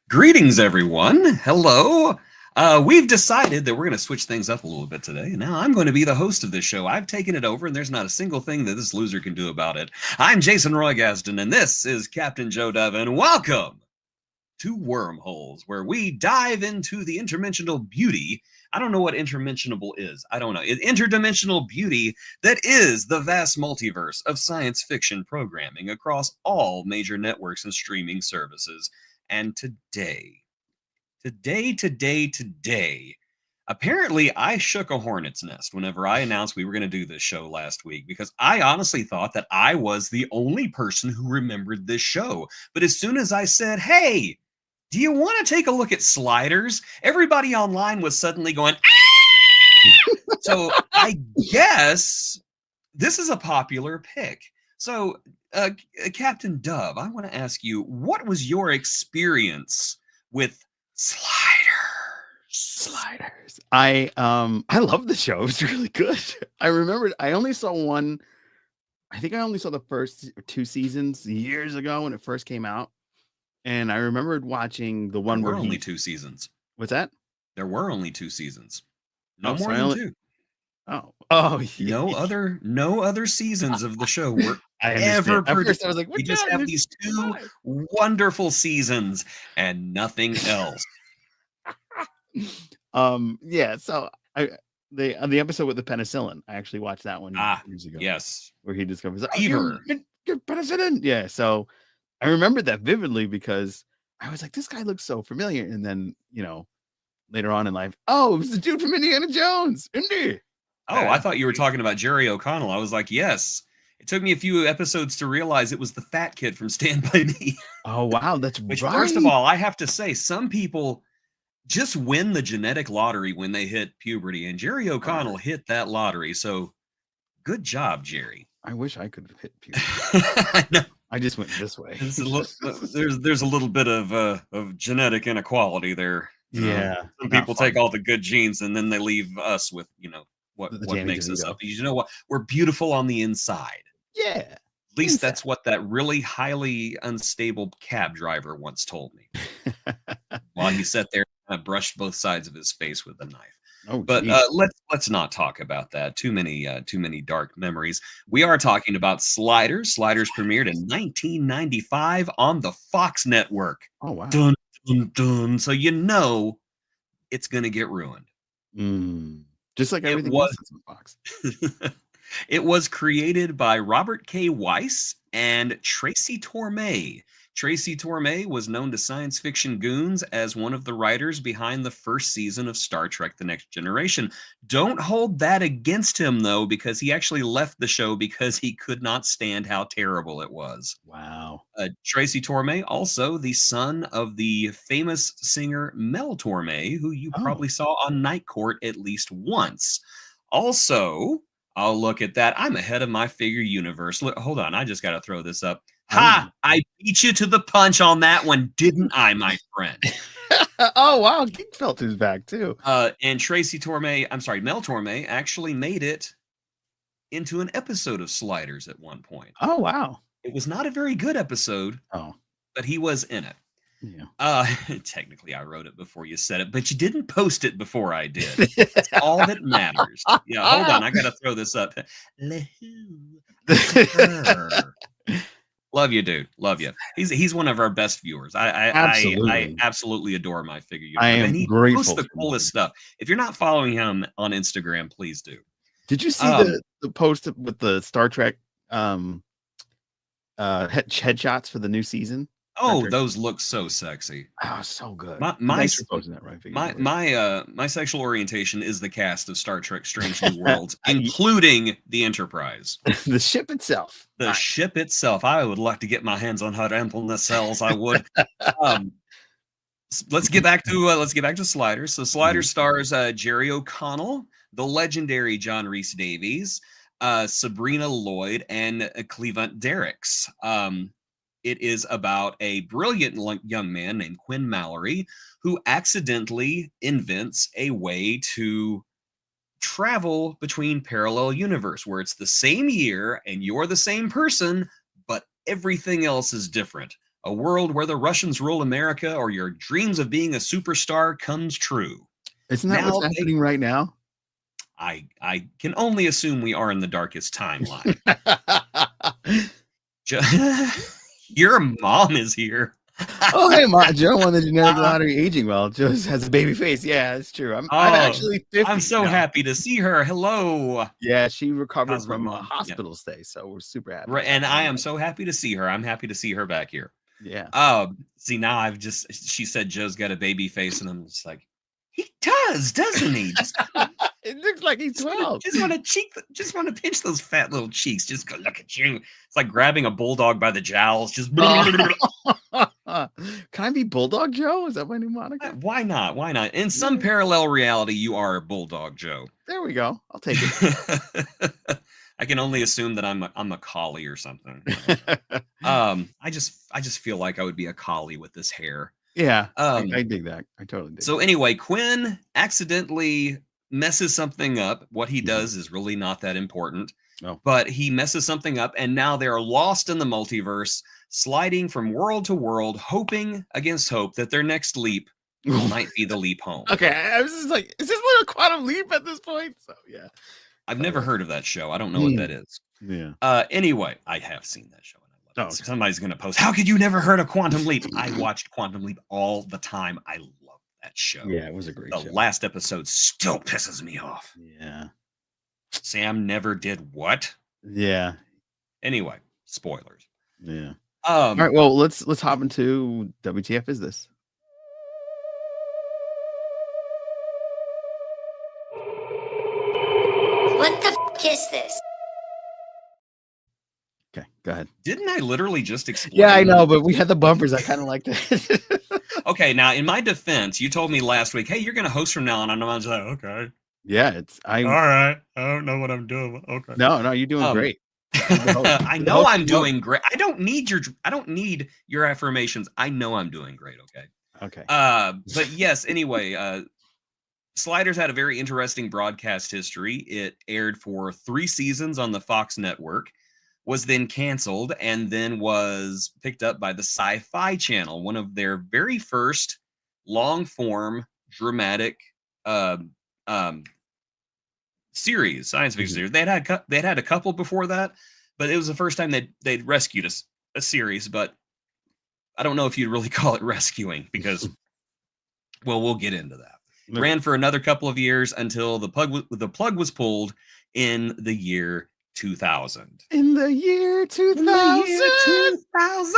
Greetings, everyone. Hello. We've decided that we're going to switch things up a little bit today. And now I'm going to be the host of this show. I've taken it over, and there's not a single thing that this loser can do about it. I'm Jason Roygaston, and this is Captain Joe Dove, and welcome to Wormholes, where we dive into the interdimensional beauty. I don't know what interdimensional is. I don't know. Interdimensional beauty that is the vast multiverse of science fiction programming across all major networks and streaming services. And today, apparently I shook a hornet's nest whenever I announced we were going to do this show last week because I honestly thought that I was the only person who remembered this show. But as soon as I said, hey, do you want to take a look at Sliders? Everybody online was suddenly going, ah! So I guess this is a popular pick. So, Captain Dove, I want to ask you, what was your experience with Sliders? I love the show. It was really good. I remembered I only saw one. I think I only saw the first two seasons years ago when it first came out. And I remembered watching the one There where were only 2 seasons. What's that? There were only 2 seasons. No Oh, so more I than only 2. Oh, No other seasons of the show were I ever understand. At produced. first I was like, We "What just have these 2 wonderful seasons and nothing else. Yeah, so the episode with the penicillin, I actually watched that one years ago. Yes. Where he discovers Fever. Get penicillin. Yeah, so I remember that vividly because I was like, this guy looks so familiar. And then, later on in life, oh, it was the dude from Indiana Jones. Indy. Oh, I thought you were talking about Jerry O'Connell. I was like, yes. It took me a few episodes to realize it was the fat kid from Stand By Me. Oh, wow, that's Which, right. first of all, I have to say, some people just win the genetic lottery when they hit puberty, and Jerry O'Connell hit that lottery. So, good job, Jerry. I wish I could have hit puberty. I know. I just went this way. There's a little bit of genetic inequality there. Yeah. Some people take all the good genes and then they leave us with, what makes us up. You know what? We're beautiful on the inside. Yeah. At least that's what that really highly unstable cab driver once told me. While he sat there and brushed both sides of his face with a knife. Oh, but let's not talk about that. Too many dark memories. We are talking about Sliders. Sliders premiered in 1995 on the Fox network. Oh, wow. Dun, dun, dun. So it's gonna get ruined. Just like everything else on Fox. It was created by Robert K. Weiss and Tracy Torme. Tracy Torme was known to science fiction goons as one of the writers behind the first season of Star Trek: The Next Generation. Don't hold that against him, though, because he actually left the show because he could not stand how terrible it was. Wow. Tracy Torme, also the son of the famous singer Mel Torme, who you probably saw on Night Court at least once. Also, I'll look at that. I'm ahead of my figure universe. Look, hold on. I just got to throw this up. Ha! I beat you to the punch on that one, didn't I, my friend? Oh, wow. Geekfelt is back, too. And Tracy Torme, I'm sorry, Mel Torme actually made it into an episode of Sliders at one point. Oh, wow. It was not a very good episode, but he was in it. Yeah. Technically, I wrote it before you said it, but you didn't post it before I did. That's all that matters. Yeah, hold on. I got to throw this up. Love you, dude. Love you. He's one of our best viewers. I absolutely adore my figure. And he posts the coolest stuff. If you're not following him on Instagram, please do. Did you see the post with the Star Trek headshots for the new season? Oh, those look so sexy. Oh, so good. My sexual orientation is the cast of Star Trek: Strange New Worlds, including the Enterprise. The ship itself. The ship itself. I would like to get my hands on her ample nacelles. I would. Let's get back to Sliders. So Sliders stars Jerry O'Connell, the legendary John Rhys Davies, Sabrina Lloyd, and Cleavant Derricks. It is about a brilliant young man named Quinn Mallory who accidentally invents a way to travel between parallel universe where it's the same year and you're the same person, but everything else is different. A world where the Russians rule America or your dreams of being a superstar comes true. Isn't that what's happening right now? I can only assume we are in the darkest timeline. Your mom is here. Oh, hey, Ma. Joe won the genetic lottery aging well. Joe has a baby face. Yeah, it's true. I'm actually 50 I'm so now. happy to see her. Hello. Yeah, she recovered How's my from a mom? hospital stay, so we're super happy. Right, and I am so happy to see her. I'm happy to see her back here. Yeah. See, now she said Joe's got a baby face, and I'm just like, he does, doesn't he? It looks like he's 12. Just want to pinch those fat little cheeks. Just go look at you. It's like grabbing a bulldog by the jowls. Just Can I be Bulldog Joe? Is that my new moniker? why not? Why not? In some parallel reality, you are Bulldog Joe. There we go. I'll take it. I can only assume that I'm a collie or something. I just feel like I would be a collie with this hair. Yeah, I dig that. I totally dig. So anyway, Quinn accidentally messes something up. What he does is really not that important. No. But he messes something up, and now they're lost in the multiverse, sliding from world to world, hoping against hope that their next leap might be the leap home. Okay, I was just like, is this like a quantum leap at this point? So yeah. I've never heard of that show. I don't know what that is. Yeah. Anyway, I have seen that show. Oh, okay. Somebody's going to post, how could you never heard of Quantum Leap? I watched Quantum Leap all the time. I love that show. Yeah, it was a great show. The last episode still pisses me off. Yeah. Sam never did what? Yeah. Anyway, spoilers. Yeah. All right, well, let's hop into WTF is this? What the f is this? Okay, go ahead. Didn't I literally just explain? Yeah, I know, but we had the bumpers. I kind of liked it. Okay, now in my defense, you told me last week, hey, you're going to host from now on. And I was like, okay. Yeah, all right. I don't know what I'm doing. Okay. No, you're doing great. I know I'm doing great. I don't need your affirmations. I know I'm doing great. Okay. But yes, anyway, Sliders had a very interesting broadcast history. It aired for 3 seasons on the Fox network, was then canceled, and then was picked up by the Sci-Fi Channel, one of their very first long-form dramatic series, science fiction series. They'd had a couple before that, but it was the first time they'd rescued a series. But I don't know if you'd really call it rescuing because, well, we'll get into that. Okay. Ran for another couple of years until the plug was pulled in the year 2000. In the year 2000.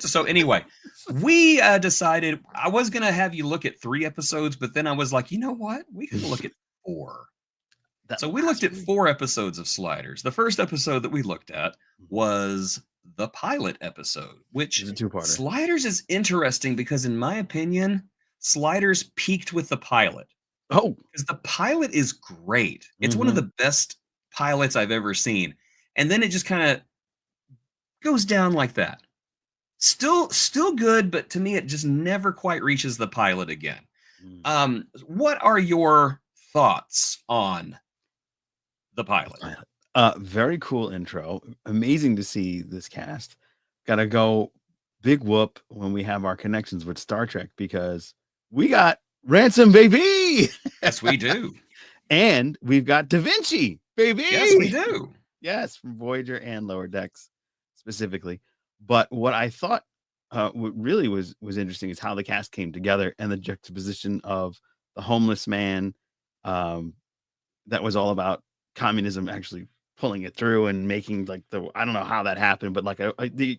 So anyway, we decided I was going to have you look at 3 episodes, but then I was like, you know what? We could look at 4. So we looked at 4 episodes of Sliders. The first episode that we looked at was the pilot episode, which is a 2-parter. Sliders is interesting because, in my opinion, Sliders peaked with the pilot. Oh, because the pilot is great. It's one of the best pilots I've ever seen. And then it just kind of goes down like that. Still good, but to me, it just never quite reaches the pilot again. What are your thoughts on the pilot? Very cool intro. Amazing to see this cast. Gotta go big whoop when we have our connections with Star Trek because we got Ransom, baby. Yes, we do. And we've got Da Vinci, baby. Yes, we do. Yes, from Voyager and Lower Decks specifically. But what I thought what really was interesting is how the cast came together and the juxtaposition of the homeless man that was all about communism actually pulling it through and making like I don't know how that happened, but like the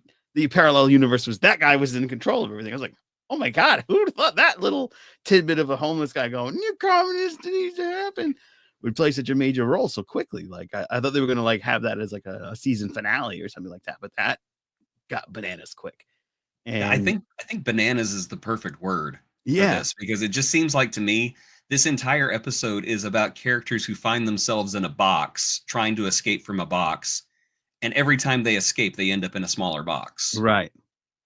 parallel universe was that guy was in control of everything. I was like, oh my God, who'd thought that little tidbit of a homeless guy going, "You're communist, it needs to happen," would play such a major role so quickly. Like I thought they were gonna like have that as like a season finale or something like that, but that got bananas quick. And I think bananas is the perfect word. Yeah, for this, because it just seems like to me this entire episode is about characters who find themselves in a box trying to escape from a box, and every time they escape, they end up in a smaller box. Right.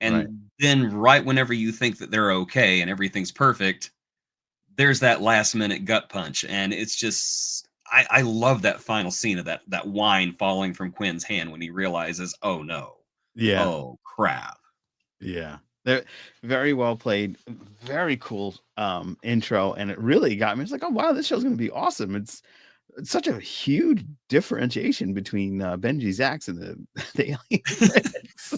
And then right whenever you think that they're okay and everything's perfect, there's that last minute gut punch. And it's just, I love that final scene of that wine falling from Quinn's hand when he realizes, oh no. Yeah. Oh crap. Yeah. They're very well played, very cool intro, and it really got me. It's like, oh wow, this show's gonna be awesome. It's such a huge differentiation between Benji Zax and the Alien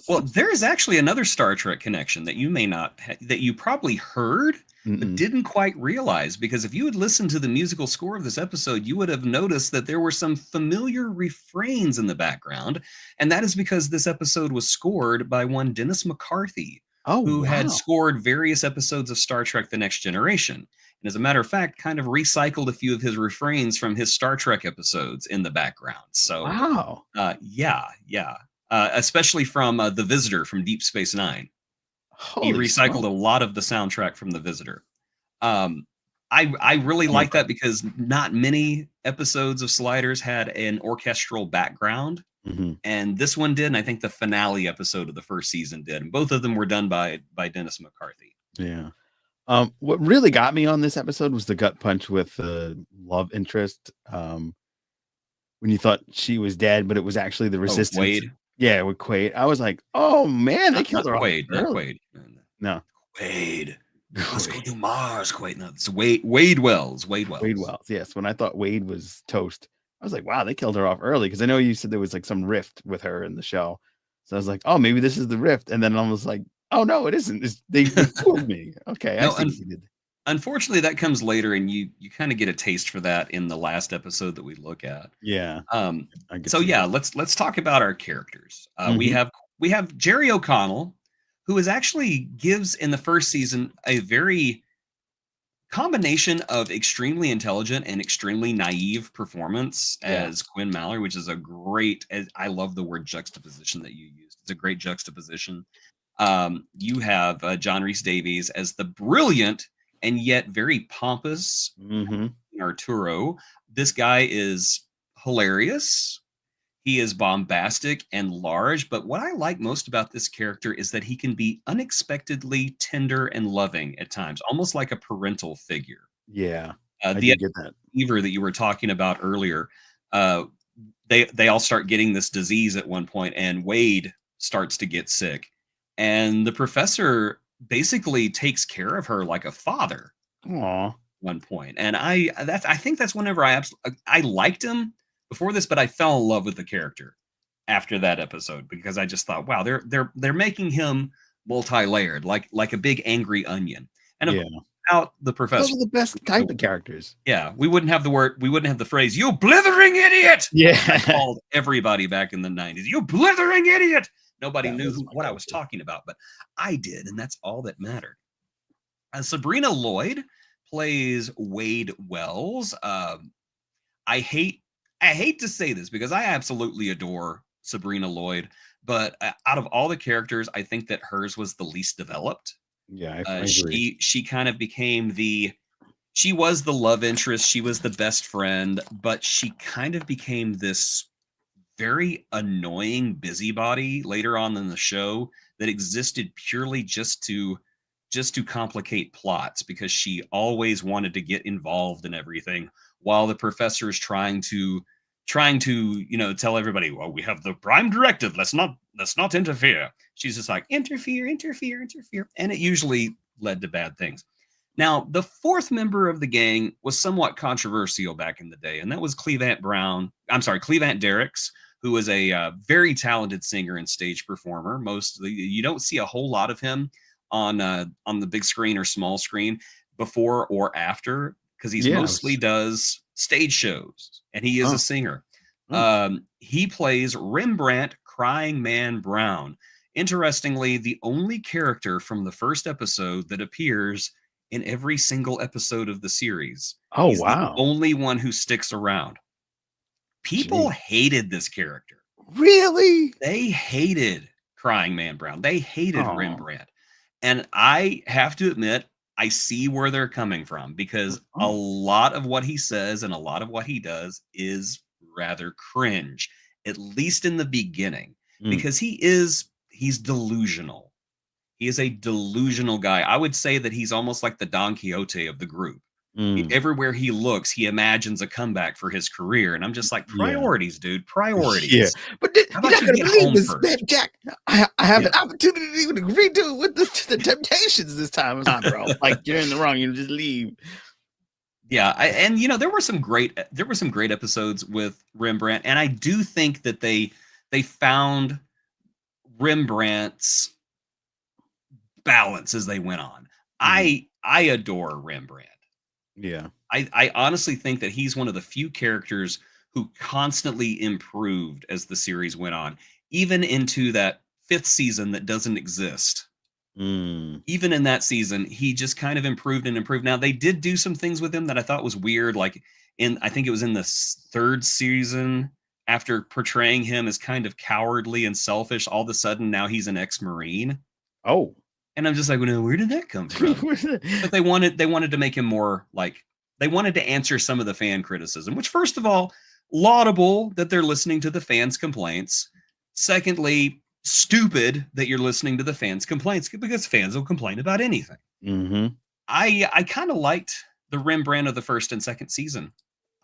Well, Prince. there is actually another Star Trek connection that you may not that you probably heard but Mm-mm. didn't quite realize, because if you had listened to the musical score of this episode, you would have noticed that there were some familiar refrains in the background, and that is because this episode was scored by one Dennis McCarthy, Oh who had wow. scored various episodes of Star Trek The Next Generation. And as a matter of fact, kind of recycled a few of his refrains from his Star Trek episodes in the background. So, Wow. yeah. Especially from The Visitor from Deep Space Nine. He Holy recycled smoke. a lot of the soundtrack from The Visitor. Um, I really Oh, like that because not many episodes of Sliders had an orchestral background, mhm. and this one did, and I think the finale episode of the first season did, and both of them were done by Dennis McCarthy. Yeah. What really got me on this episode was the gut punch with the love interest. When you thought she was dead, but it was actually the Oh, resistance. Quaid, Yeah, with Quaid. I was like, oh man, they not killed her off Quaid, not early. Quaid. No. Quaid. Let's go Quaid. to Mars, Quaid. No, it's Wade Wells. Wade Wade Wells. Wells. Yes. When I thought Wade was toast, I was like, wow, they killed her off early. Because I know you said there was like some rift with her in the show. So I was like, oh, maybe this is the rift. And then I was like, oh no, it isn't. They fooled me. Okay, I No, see what you did. unfortunately, that comes later, and you kind of get a taste for that in the last episode that we look at. Yeah, Um, I could so see yeah, that. let's talk about our characters. We Mhm. have Jerry O'Connell, who is actually gives in the first season a very combination of extremely intelligent and extremely naive performance Yeah. as Quinn Mallory, which is a great. I love the word juxtaposition that you used. It's a great juxtaposition. You have John Rhys Davies as the brilliant and yet very pompous Mhm. Arturo. This guy is hilarious. He is bombastic and large, but what I like most about this character is that he can be unexpectedly tender and loving at times, almost like a parental figure. Yeah, I The did get that. fever that you were talking about earlier, uh, they all start getting this disease at one point, and Wade starts to get sick, and the professor basically takes care of her like a father Aw. one point. And I think that's whenever I liked him before this, but I fell in love with the character after that episode because I just thought, wow, they're making him multi-layered, like a big angry onion. And of Yeah. course, without the Those professor, are the best type of characters. yeah, we wouldn't have the phrase "you blithering idiot." I Yeah. called everybody back in the 90s, "you blithering idiot." Nobody That knew was my what I was go-to. talking about, but I did, and that's all that mattered. Sabrina Lloyd plays Wade Wells. I hate I hate to say this because I absolutely adore Sabrina Lloyd, but out of all the characters, I think that hers was the least developed. Yeah, I agree. She kind of became she was the love interest, she was the best friend, but she kind of became this very annoying busybody later on in the show that existed purely just to complicate plots because she always wanted to get involved in everything while the professor is trying to tell everybody, well, we have the prime directive, let's not interfere. She's just like, interfere, and it usually led to bad things. Now, the fourth member of the gang was somewhat controversial back in the day, and that was Clevant Derricks, who was a very talented singer and stage performer. Mostly, you don't see a whole lot of him on the big screen or small screen before or after because he's Yeah. mostly does stage shows and he is Oh. a singer. Oh. He plays Rembrandt Crying Man Brown. Interestingly, the only character from the first episode that appears in every single episode of the series. Oh, He's the wow. only one who sticks around. People Gee. hated this character. Really? They hated Crying Man Brown. They hated Oh. Rembrandt. And I have to admit, I see where they're coming from because a Oh. lot of what he says and a lot of what he does is rather cringe, at least in the beginning, Mm. because he's delusional. He is a delusional guy. I would say that he's almost like the Don Quixote of the group. Mm. Everywhere he looks, he imagines a comeback for his career. And I'm just like, Yeah. priorities, dude, Yeah. priorities. But How you're about not you gonna get believe home this, man, first? Jack. I have Yeah. an opportunity to redo with the Temptations this time. Nah, bro. Like you're in the wrong. You just leave. Yeah, and there were some great episodes with Rembrandt, and I do think that they found Rembrandt's balance as they went on. Mhm. I adore Rembrandt. Yeah. I honestly think that he's one of the few characters who constantly improved as the series went on, even into that fifth season that doesn't exist. Mm. Even in that season, he just kind of improved and improved. Now they did do some things with him that I thought was weird, like I think it was in the third season, after portraying him as kind of cowardly and selfish, all of a sudden now he's an ex-Marine. Oh. And I'm just like, well, where did that come from? But they wanted to make him more like, they wanted to answer some of the fan criticism, which, first of all, laudable that they're listening to the fans' complaints. Secondly, stupid that you're listening to the fans' complaints, because fans will complain about anything. Mm-hmm. I kind of liked the Rembrandt of the first and second season.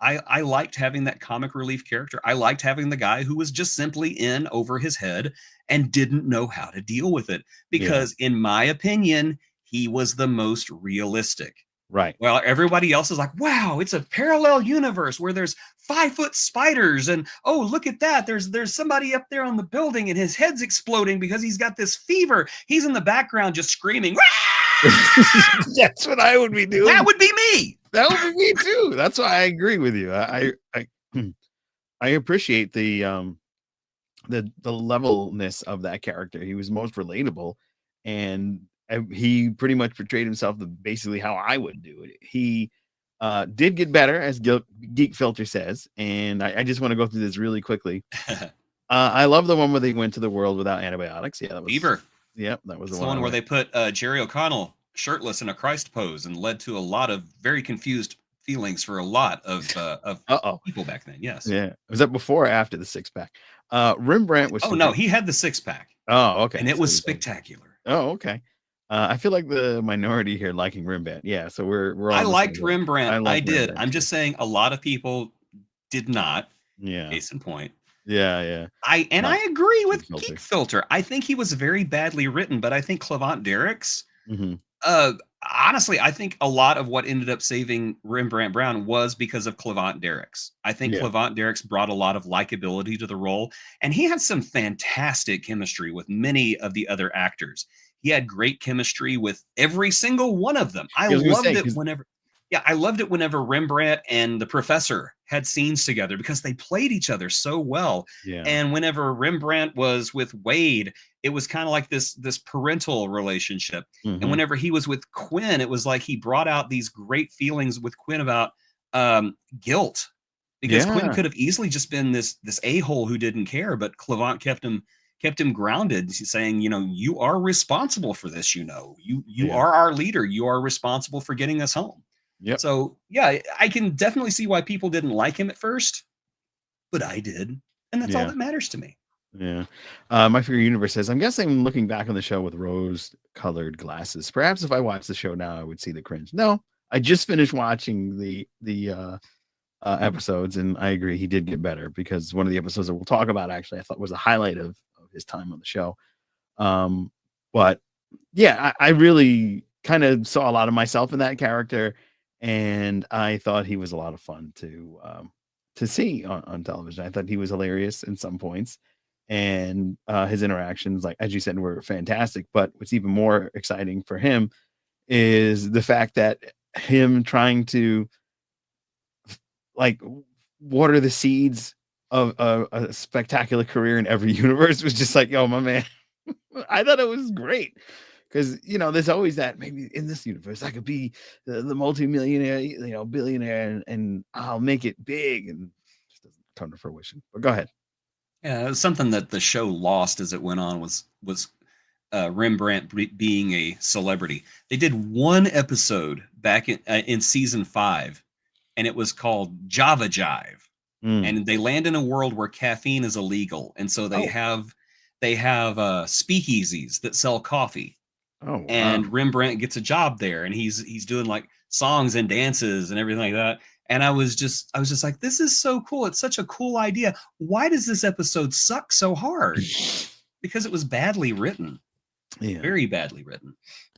I liked having that comic relief character. I liked having the guy who was just simply in over his head and didn't know how to deal with it, Yeah. because in my opinion, he was the most realistic. Right. Well, everybody else is like, wow, it's a parallel universe where there's 5-foot spiders, and oh, look at that. There's somebody up there on the building and his head's exploding because he's got this fever. He's in the background just screaming. That's what I would be doing. That would be me. That would be me too. That's why I agree with you. I appreciate the levelness of that character. He was most relatable, and he pretty much portrayed himself basically how I would do it. He did get better, as Geek Filter says, and I just want to go through this really quickly. I love the one where they went to the world without antibiotics. Yeah, that was Fever. Yep, that was the one where they put Jerry O'Connell shirtless in a Christ pose, and led to a lot of very confused feelings for a lot of people back then. Yes. Yeah. Was that before or after the 6-pack? Rembrandt was. Oh no, he had the 6-pack. Oh, okay. And it was spectacular. Oh, okay. I feel like the minority here liking Rembrandt. Yeah, so we're. I liked Rembrandt. I did. I'm just saying a lot of people did not. Yeah. Case in point. Yeah. I agree with Geek Filter. I think he was very badly written, but I think Clement Derricks. Mm-hmm. Honestly, I think a lot of what ended up saving Rembrandt Brown was because of Clement Derricks. I think Clement Derricks brought a lot of likability to the role, and he had some fantastic chemistry with many of the other actors. He had great chemistry with every single one of them. I loved it whenever Rembrandt and the professor had scenes together, because they played each other so well. Yeah. And whenever Rembrandt was with Wade, it was kind of like this parental relationship. Mm-hmm. And whenever he was with Quinn, it was like he brought out these great feelings with Quinn about guilt, because Quinn could have easily just been this a-hole who didn't care, but Clement kept him grounded, saying, you are responsible for this. You are our leader. You are responsible for getting us home. Yep. So yeah, I can definitely see why people didn't like him at first, but I did, and that's all that matters to me. Yeah. My Figure Universe says, I'm guessing I'm looking back on the show with rose-colored glasses. Perhaps if I watched the show now, I would see the cringe. No, I just finished watching the episodes, and I agree, he did get better, because one of the episodes that we'll talk about, actually, I thought was a highlight of his time on the show. But yeah, I really kind of saw a lot of myself in that character, and I thought he was a lot of fun to see on television. I thought he was hilarious in some points, and his interactions, like as you said, were fantastic. But what's even more exciting for him is the fact that him trying to water the seeds of a spectacular career in every universe was just like, yo, my man. I thought it was great, because there's always that, maybe in this universe I could be the multimillionaire, billionaire, and I'll make it big, and it just doesn't come to fruition. But go ahead. Yeah, it was something that the show lost as it went on, was Rembrandt being a celebrity. They did one episode back in season 5, and it was called Java Jive. And they land in a world where caffeine is illegal, and so they have speakeasies that sell coffee. Oh, wow. And Rembrandt gets a job there, and he's doing like songs and dances and everything like that. And I was just like, this is so cool. It's such a cool idea. Why does this episode suck so hard? Because it was badly written. Yeah. Very badly written.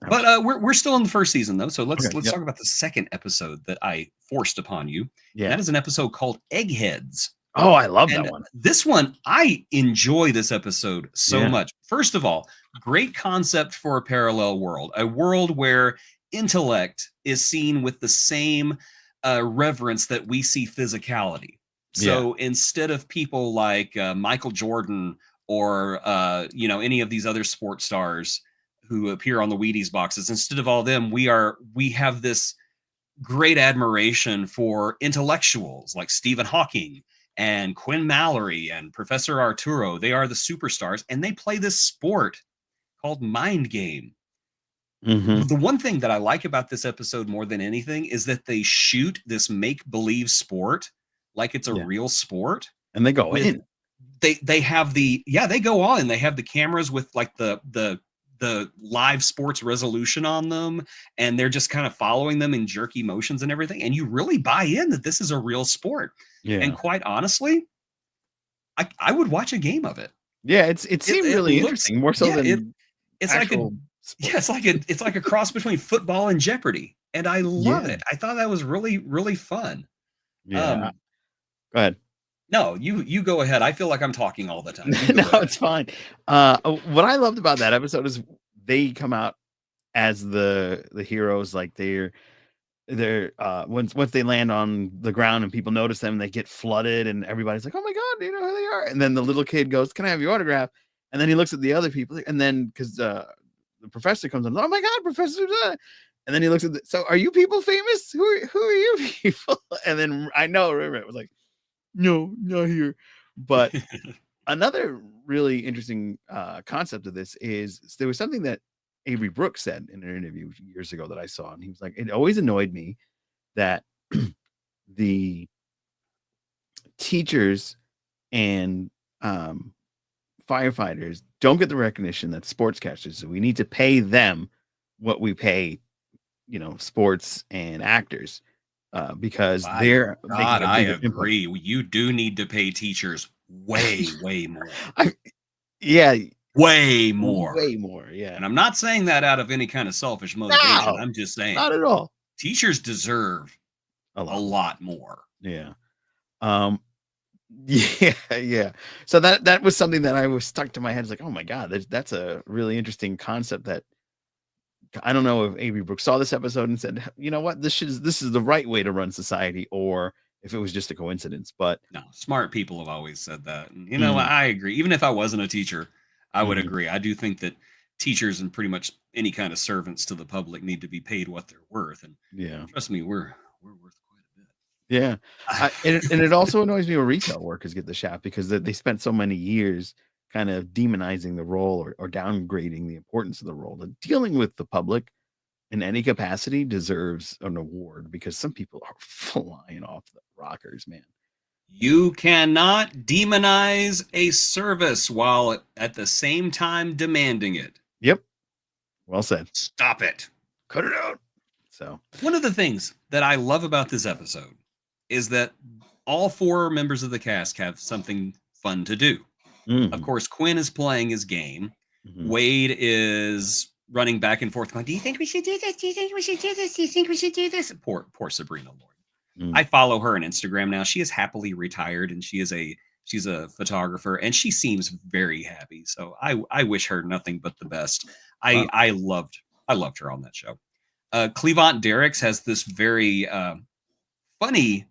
But we're still in the first season though, so let's talk about the second episode that I forced upon you. Yeah. And that is an episode called Eggheads. Oh, I love that one. This one, I enjoy this episode so much. First of all, great concept for a parallel world, a world where intellect is seen with the same reverence that we see physicality. So instead of people like Michael Jordan or any of these other sports stars who appear on the Wheaties boxes, instead of all them, we have this great admiration for intellectuals like Stephen Hawking and Quinn Mallory and Professor Arturo. They are the superstars, and they play this sport called Mind Game. Mm-hmm. The one thing that I like about this episode more than anything is that they shoot this make-believe sport like it's a real sport. And they go in. They have they go on. They have the cameras with like the live sports resolution on them, and they're just kind of following them in jerky motions and everything. And you really buy in that this is a real sport. Yeah. And quite honestly, I would watch a game of it. Yeah, it seemed really interesting, more so than it's like it's like a cross between football and Jeopardy, and I love it. I thought that was really, really fun. Yeah. Go ahead. No, you go ahead. I feel like I'm talking all the time. No, it's fine. What I loved about that episode is they come out as the heroes, like they're once they land on the ground and people notice them, they get flooded and everybody's like, oh my god, you know who they are. And then the little kid goes, can I have your autograph? And then he looks at the other people, and then because the professor comes on, oh my god, Professor, and then he looks at so are you people famous? Who are you people? And then I know Rembrandt was like, no, not here. But another really interesting concept of this is there was something that Avery Brooks said in an interview years ago that I saw, and he was like, it always annoyed me that the teachers and firefighters don't get the recognition that sportscasters. So we need to pay them what we pay, sports and actors. Because they're God, I agree. You do need to pay teachers way more. Way more. Yeah. And I'm not saying that out of any kind of selfish motivation. No, I'm just saying, not at all. Teachers deserve a lot more. Yeah. Yeah. So that was something that I was stuck to my head. It's like, oh my god, that's a really interesting concept that I don't know if Avery Brooks saw this episode and said, you know what, this is the right way to run society, or if it was just a coincidence. But no, smart people have always said that. And, I agree. Even if I wasn't a teacher, I would agree. I do think that teachers and pretty much any kind of servants to the public need to be paid what they're worth. And trust me, we're worth quite a bit. Yeah. And it also annoys me when retail workers get the shaft, because they spent so many years kind of demonizing the role or downgrading the importance of the role. And dealing with the public in any capacity deserves an award, because some people are flying off the rockers, man. You cannot demonize a service while at the same time demanding it. Yep. Well said. Stop it. Cut it out. So one of the things that I love about this episode is that all four members of the cast have something fun to do. Mm-hmm. Of course, Quinn is playing his game. Mm-hmm. Wade is running back and forth going, do you think we should do this? Do you think we should do this? Do you think we should do this? Poor Sabrina Lord. Mm. I follow her on Instagram now. She is happily retired, and she's a photographer, and she seems very happy. So I wish her nothing but the best. I loved her on that show. Clevant Derricks has this very funny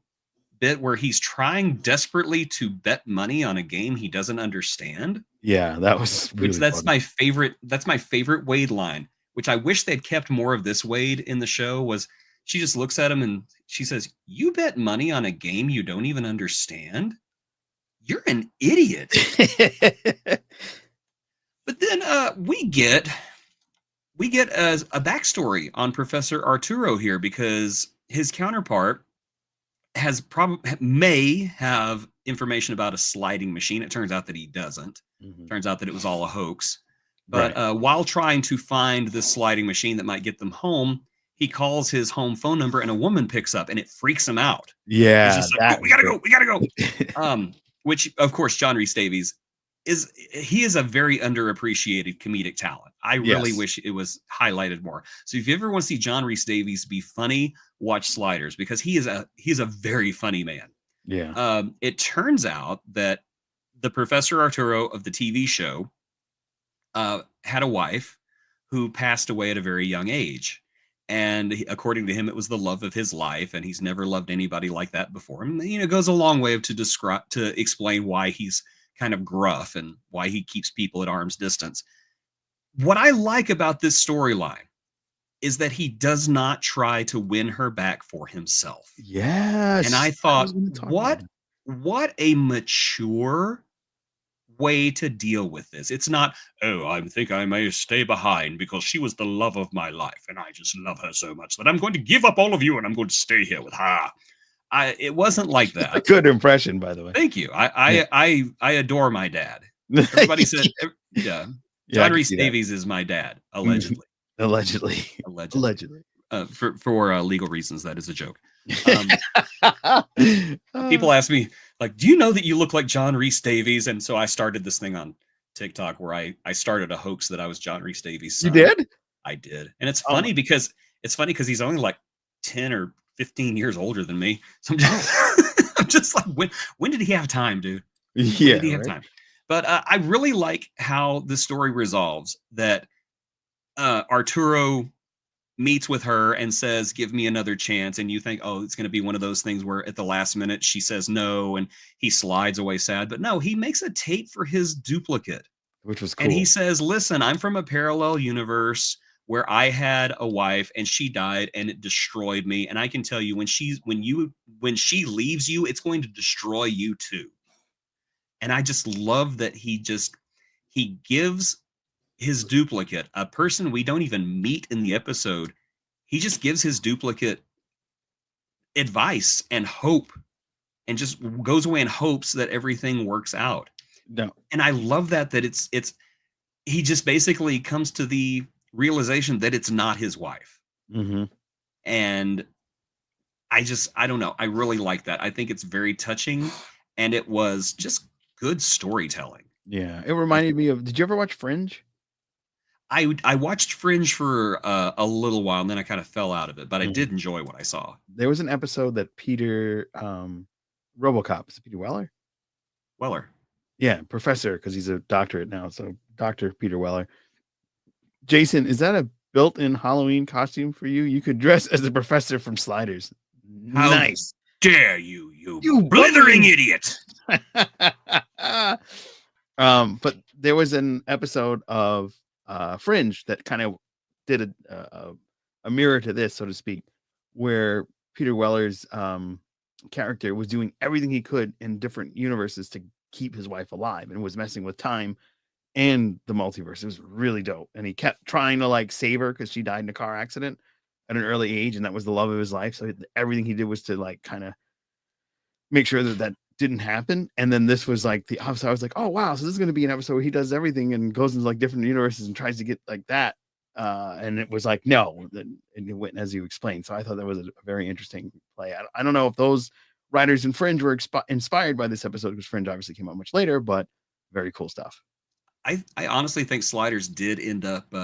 bit where he's trying desperately to bet money on a game he doesn't understand. Yeah, that was really that's my favorite. That's my favorite Wade line, which I wish they'd kept more of this Wade in the show. Was she just looks at him and she says, "You bet money on a game you don't even understand? You're an idiot." But then we get as a backstory on Professor Arturo here, because his counterpart may have information about a sliding machine. It turns out that he doesn't. Mm-hmm. Turns out that it was all a hoax. But while trying to find this sliding machine that might get them home, he calls his home phone number and a woman picks up and it freaks him out. Yeah, He's just like, "Oh, we gotta go. Which of course John Rhys Davies is a very underappreciated comedic talent. I really wish it was highlighted more. So if you ever want to see John Rhys Davies be funny, watch Sliders, because he is a very funny man. Yeah. It turns out that the Professor Arturo of the TV show had a wife who passed away at a very young age. And according to him, it was the love of his life, and he's never loved anybody like that before him. You know, it goes a long way to explain why he's kind of gruff and why he keeps people at arm's distance. What I like about this storyline is that he does not try to win her back for himself. Yes. And I thought, what a mature way to deal with this. It's not, oh, I think I may stay behind because she was the love of my life and I just love her so much that I'm going to give up all of you and I'm going to stay here with her. It wasn't like that. A good impression, by the way. Thank you. I adore my dad. Everybody said, yeah. John Rhys Davies is my dad, allegedly. Allegedly. For legal reasons, that is a joke. People ask me, like, do you know that you look like John Rhys Davies? And so I started this thing on TikTok where I started a hoax that I was John Rhys Davies' son. You did? I did. And it's funny because he's only like 10 or 15 years older than me. So I'm just like, when did he have time, dude? Yeah. When did he have time? But I really like how the story resolves, that Arturo meets with her and says, give me another chance. And you think, oh, it's going to be one of those things where at the last minute she says no and he slides away sad. But no, he makes a tape for his duplicate. Which was cool. And he says, listen, I'm from a parallel universe where I had a wife and she died and it destroyed me. And I can tell you, when she leaves you, it's going to destroy you too. And I just love that he gives his duplicate, a person we don't even meet in the episode, he just gives his duplicate advice and hope and just goes away and hopes that everything works out. No. And I love that it's he just basically comes to the realization that it's not his wife. Mm-hmm. And I don't know. I really like that. I think it's very touching and it was just good storytelling. Yeah. It reminded me of, did you ever watch Fringe? I watched Fringe for a little while and then I kind of fell out of it, but I did enjoy what I saw. There was an episode that Peter, RoboCop, is it Peter Weller? Yeah, professor, because he's a doctorate now. So Dr. Peter Weller. Jason, is that a built-in Halloween costume for you? You could dress as a professor from Sliders. How nice. Dare you blithering idiot. But there was an episode of Fringe that kind of did a mirror to this, so to speak, where Peter Weller's character was doing everything he could in different universes to keep his wife alive and was messing with time and the multiverse. It was really dope. And he kept trying to like save her because she died in a car accident at an early age, and that was the love of his life. So everything he did was to like kind of make sure that didn't happen. And then this was like the opposite. I was like, oh wow, so this is going to be an episode where he does everything and goes into like different universes and tries to get like that. And it was like, no, and it went as you explained. So I thought that was a very interesting play. I don't know if those writers in Fringe were inspired by this episode, because Fringe obviously came out much later, but very cool stuff. I honestly think Sliders did end up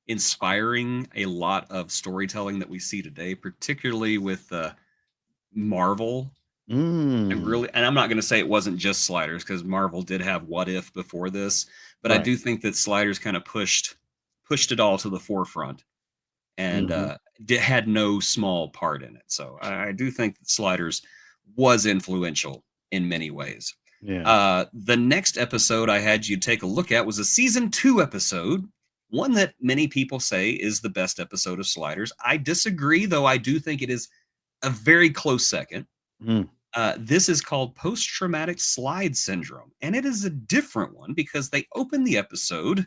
inspiring a lot of storytelling that we see today, particularly with Marvel. And I'm not going to say it wasn't just Sliders, because Marvel did have What If before this, but right. I do think that Sliders kind of pushed it all to the forefront and had no small part in it. So I do think that Sliders was influential in many ways. Yeah. The next episode I had you take a look at was a season 2 episode, one that many people say is the best episode of Sliders. I disagree, though. I do think it is a very close second. This is called Post-Traumatic Slide Syndrome, and it is a different one because they open the episode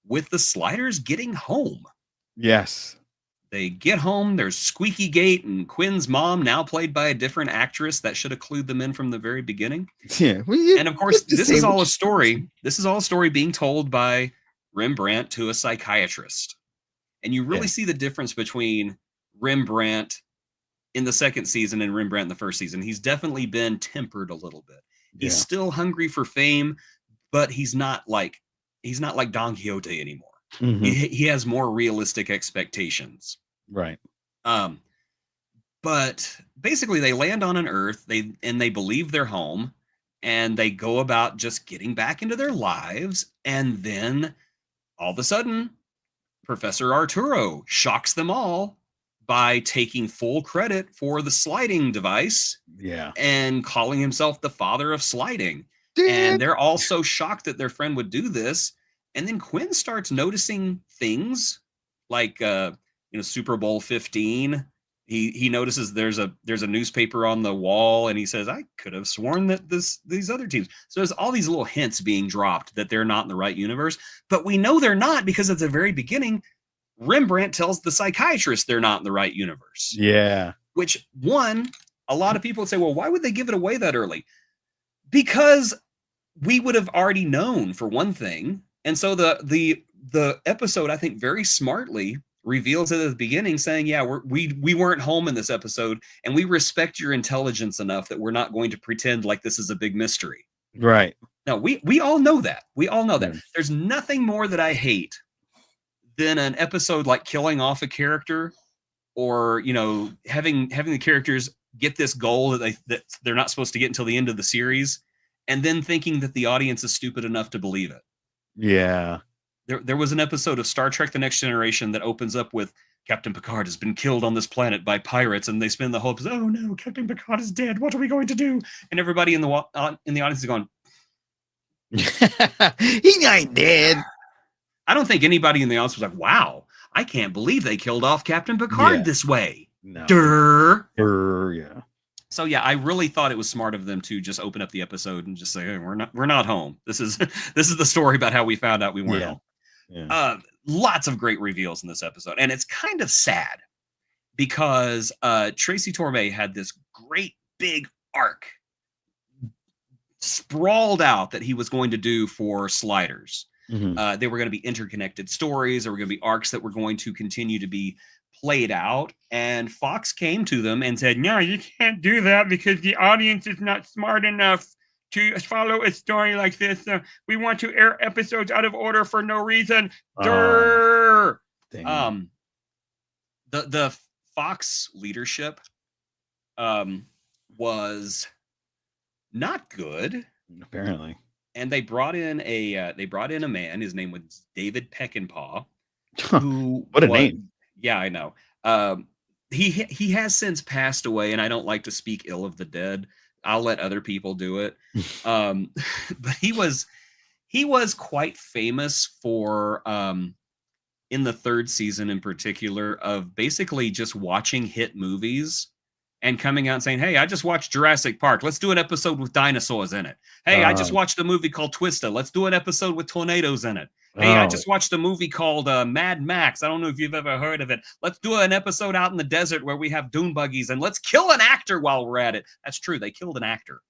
with the Sliders getting home. Yes. They get home, there's Squeaky Gate and Quinn's mom, now played by a different actress. That should have clued them in from the very beginning. Yeah. And of course, this is all a story. This is all a story being told by Rembrandt to a psychiatrist. And you really see the difference between Rembrandt in the second season and Rembrandt in the first season. He's definitely been tempered a little bit. He's still hungry for fame, but he's not like Don Quixote anymore. Mhm. He has more realistic expectations. Right. But basically they land on an Earth, they believe they're home, and they go about just getting back into their lives, and then all of a sudden Professor Arturo shocks them all by taking full credit for the sliding device Yeah. and calling himself the father of sliding. And they're all so shocked that their friend would do this. And then Quinn starts noticing things like Super Bowl 15. He notices there's a newspaper on the wall, and he says, I could have sworn that these other teams. So there's all these little hints being dropped that they're not in the right universe, but we know they're not because at the very beginning Rembrandt tells the psychiatrist they're not in the right universe. Yeah. Which, one, a lot of people would say, well, why would they give it away that early? Because we would have already known, for one thing. And so the episode, I think, very smartly reveals it at the beginning, saying, yeah, we weren't home in this episode, and we respect your intelligence enough that we're not going to pretend like this is a big mystery. Right. Now, we all know that. We all know that. Yeah. There's nothing more that I hate than an episode like killing off a character, or having the characters get this goal that they're not supposed to get until the end of the series, and then thinking that the audience is stupid enough to believe it. Yeah. There was an episode of Star Trek: The Next Generation that opens up with Captain Picard has been killed on this planet by pirates, and they spend the whole episode, oh no, Captain Picard is dead. What are we going to do? And everybody in the audience is going, He not dead. I don't think anybody in the audience was like, wow, I can't believe they killed off Captain Picard this way. No. Durr. Yeah. So yeah, I really thought it was smart of them to just open up the episode and just say, hey, we're not home. This is the story about how we found out we weren't home. Yeah. Lots of great reveals in this episode, and it's kind of sad because Tracy Torme had this great big arc sprawled out that he was going to do for Sliders. Mhm. They were going to be interconnected stories. There were going to be arcs that were going to continue to be played out. And Fox came to them and said, no, you can't do that because the audience is not smart enough to follow a story like this. We want to air episodes out of order for no reason. The Fox leadership was not good. Apparently. And they brought in a man. His name was David Peckinpah. Who What a name. Yeah, I know. He has since passed away, and I don't like to speak ill of the dead. I'll let other people do it. But he was quite famous for in the third season in particular of basically just watching hit movies and coming out and saying, hey, I just watched Jurassic Park. Let's do an episode with dinosaurs in it. Hey, I just watched a movie called Twista. Let's do an episode with tornadoes in it. Hey, I just watched a movie called Mad Max. I don't know if you've ever heard of it. Let's do an episode out in the desert where we have dune buggies, and let's kill an actor while we're at it. That's true. They killed an actor.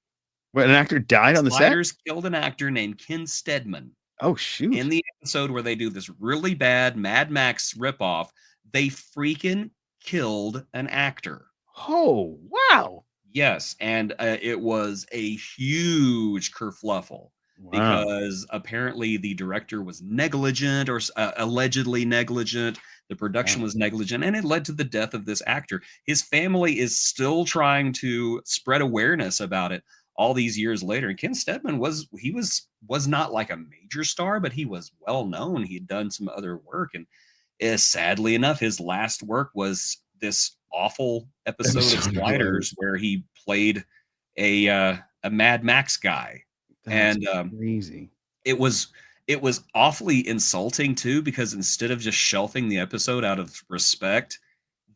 What, an actor died on the set? Sliders killed an actor named Ken Steadman. Oh, shoot. In the episode where they do this really bad Mad Max ripoff, they freaking killed an actor. Oh, wow. Yes, and it was a huge kerfluffle. Wow. Because apparently the director was negligent or allegedly negligent. The production was negligent, and it led to the death of this actor. His family is still trying to spread awareness about it all these years later. And Ken Steadman was not like a major star, but he was well known. He had done some other work, and sadly enough, his last work was this awful episode of Sliders where he played a Mad Max guy. That's and crazy. It was awfully insulting too, because instead of just shelving the episode out of respect,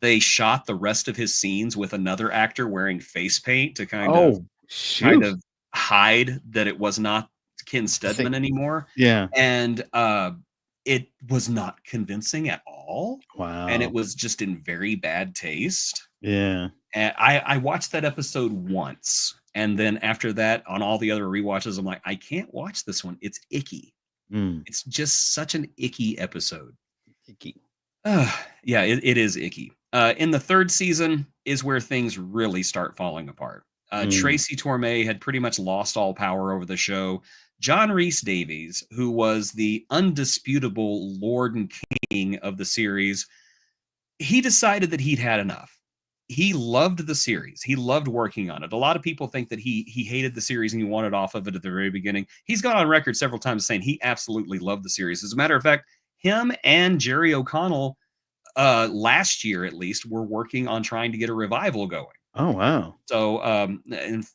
they shot the rest of his scenes with another actor wearing face paint to kind of hide that it was not Ken Steadman anymore. Yeah. And it was not convincing at all. Wow. And it was just in very bad taste. Yeah. And I watched that episode once. And then after that, on all the other rewatches, I'm like, I can't watch this one. It's icky. It's just such an icky episode. Icky. Yeah, it is icky. In the third season is where things really start falling apart. Tracy Torme had pretty much lost all power over the show. John Rhys Davies, who was the undisputable Lord and King of the series, he decided that he'd had enough. He loved the series. He loved working on it. A lot of people think that he hated the series and he wanted off of it at the very beginning. He's gone on record several times saying he absolutely loved the series. As a matter of fact, him and Jerry O'Connell last year at least were working on trying to get a revival going. Oh wow. So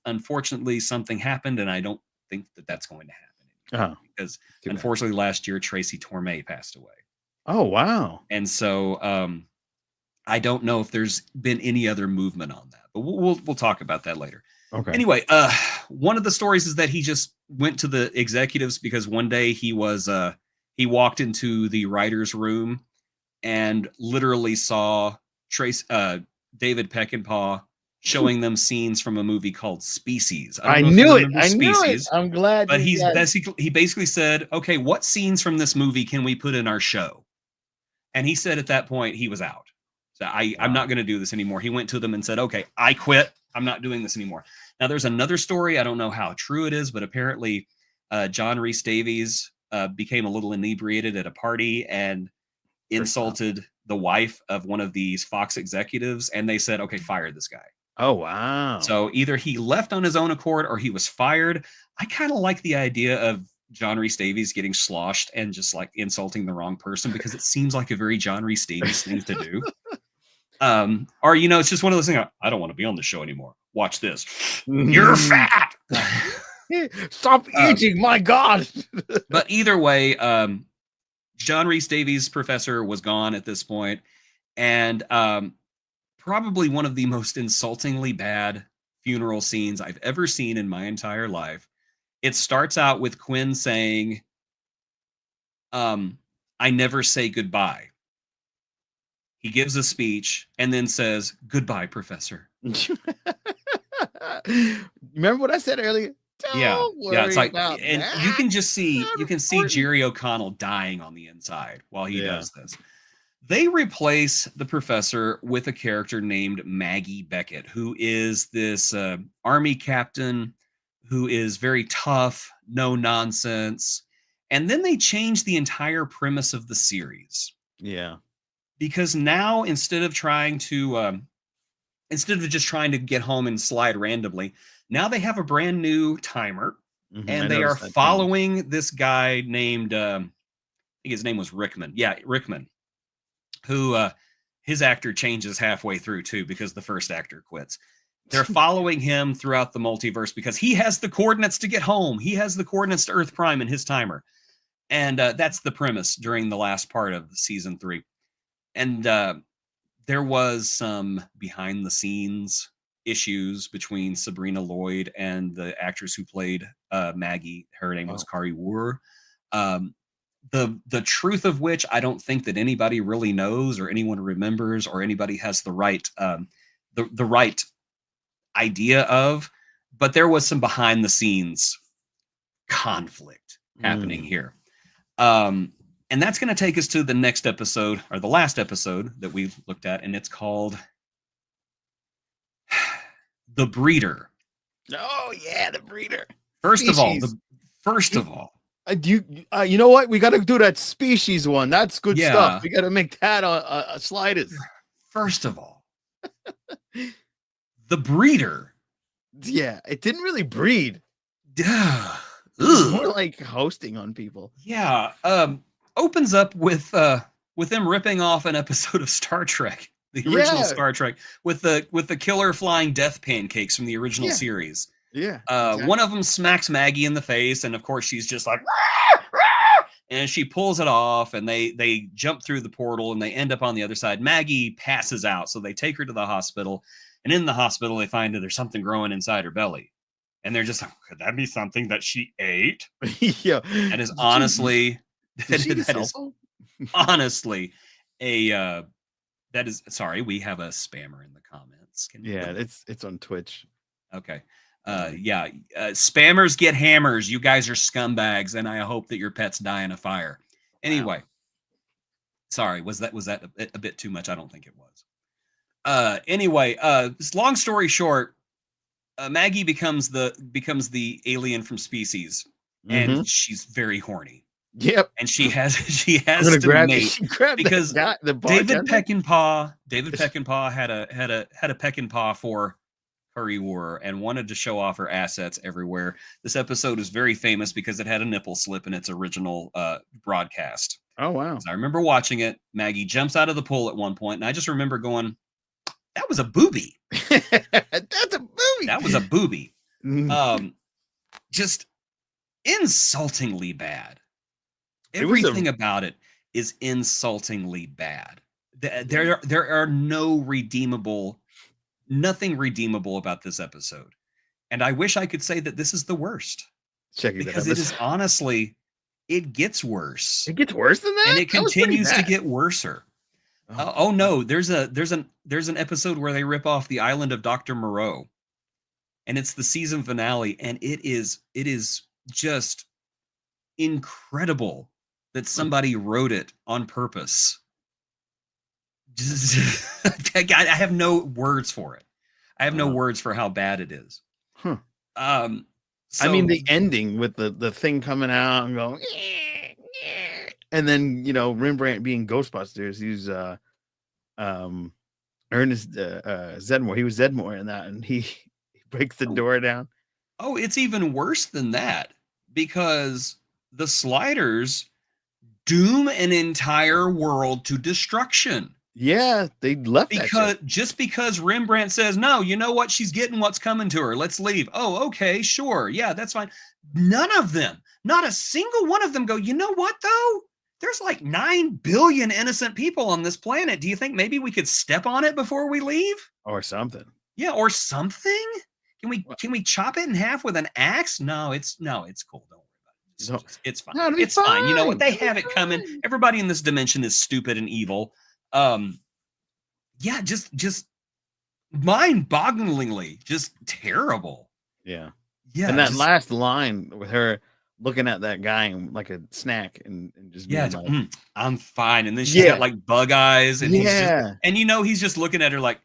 unfortunately something happened, and I don't think that that's going to happen because unfortunately last year Tracy Torme passed away. Oh wow. And so I don't know if there's been any other movement on that, but we'll talk about that later. Okay. Anyway, one of the stories is that he just went to the executives because one day he walked into the writer's room and literally saw David Peckinpah showing them scenes from a movie called Species. I knew it. I knew it. I'm glad. But he basically said, okay, what scenes from this movie can we put in our show? And he said at that point he was out. So I'm not going to do this anymore. He went to them and said, okay, I quit. I'm not doing this anymore. Now there's another story. I don't know how true it is, but apparently John Rhys Davies became a little inebriated at a party and insulted the wife of one of these Fox executives. And they said, okay, fire this guy. Oh, wow. So either he left on his own accord or he was fired. I kind of like the idea of John Rhys Davies getting sloshed and just like insulting the wrong person because it seems like a very John Rhys Davies thing to do. Or, it's just one of those things. I don't want to be on the show anymore. Watch this. You're fat. Stop eating. My God. But either way, John Rhys Davies' professor was gone at this point. And probably one of the most insultingly bad funeral scenes I've ever seen in my entire life. It starts out with Quinn saying, I never say goodbye. He gives a speech and then says, goodbye, professor. Remember what I said earlier? Yeah, it's like, and you can see Jerry O'Connell dying on the inside while he does this. They replace the professor with a character named Maggie Beckett, who is this army captain who is very tough, no nonsense. And then they change the entire premise of the series. Yeah. Because now instead of just trying to get home and slide randomly, now they have a brand new timer and they are following this guy named, I think his name was Rickman. Yeah, Rickman. Who his actor changes halfway through too because the first actor quits. They're following him throughout the multiverse because he has the coordinates to get home. He has the coordinates to Earth Prime in his timer. And that's the premise during the last part of season 3. And there was some behind the scenes issues between Sabrina Lloyd and the actress who played Maggie. Her name was Kari Wurr. The truth of which I don't think that anybody really knows or anyone remembers or anybody has the right the right idea of, but there was some behind the scenes conflict happening here. And that's going to take us to the next episode, or the last episode that we looked at, and it's called The Breeder. Oh yeah, The Breeder. First of all, you know what? We got to do that Species one. That's good stuff. We got to make that a sliders. First of all, The Breeder. Yeah, it didn't really breed. More like hosting on people. Yeah. Opens up with them ripping off an episode of Star Trek, the original Star Trek, with the killer flying death pancakes from the original series. Yeah. Exactly. One of them smacks Maggie in the face, and of course she's just like, and she pulls it off, and they jump through the portal, and they end up on the other side. Maggie passes out, so they take her to the hospital, and in the hospital they find that there's something growing inside her belly, and they're just like, could that be something that she ate? Yeah, that is honestly honestly that is sorry. We have a spammer in the comments. It's on Twitch. Okay. Spammers get hammers. You guys are scumbags, and I hope that your pets die in a fire. Anyway, sorry, was that a bit too much? I don't think it was. Anyway, long story short, Maggie becomes the alien from Species, and Mhm. she's very horny, Yep. and she has I'm gonna to grab mate she grabbed because that guy, the David bartender. Peckinpah had a Peckinpah for Curry War and wanted to show off her assets everywhere. This episode is very famous because it had a nipple slip in its original broadcast. Oh, wow. I remember watching it. Maggie jumps out of the pool at one point, and I just remember going, "That was a booby. That's a movie. That was a booby." Mm. Just insultingly bad. It was a Everything about it is insultingly bad. There are nothing redeemable about this episode. And I wish I could say that this is the worst, checking that because it is episode. honestly, it gets worse, It gets worse than that? and it That was pretty continues to bad. get worser. Oh, Oh no, there's an episode where they rip off the island of Dr. Moreau, and it's the season finale, and it is just incredible that somebody wrote it on purpose. Just, I have no words for it. I have no wow. words for how bad it is. Huh. Um, I mean, so the ending with the thing coming out and going, and then, Rembrandt being Ghostbusters, he's Ernest Zedmore. He was Zedmore in that, and he breaks the door down. oh, it's even worse than that, because the Sliders doom an entire world to destruction. Yeah, they left that shit. Because Rembrandt says, no, you know what? She's getting what's coming to her. Let's leave. Oh, okay, sure. Yeah, that's fine. None of them, not a single one of them go, you know what, though? There's like 9 billion innocent people on this planet. Do you think maybe we could step on it before we leave? Or something. Yeah, or something? Can we chop it in half with an axe? No, it's cool. Don't worry about it. No. It's fine. No, it'll be It's fine. You know what? fine. They It'll be have it coming. fine. Everybody in this dimension is stupid and evil. Yeah, just mind-bogglingly just terrible. Yeah. Yeah, And that just, last line with her looking at that guy like a snack and just being yeah, like, I'm fine. And then she's Yeah. got like bug eyes, and yeah. he's just looking at her like,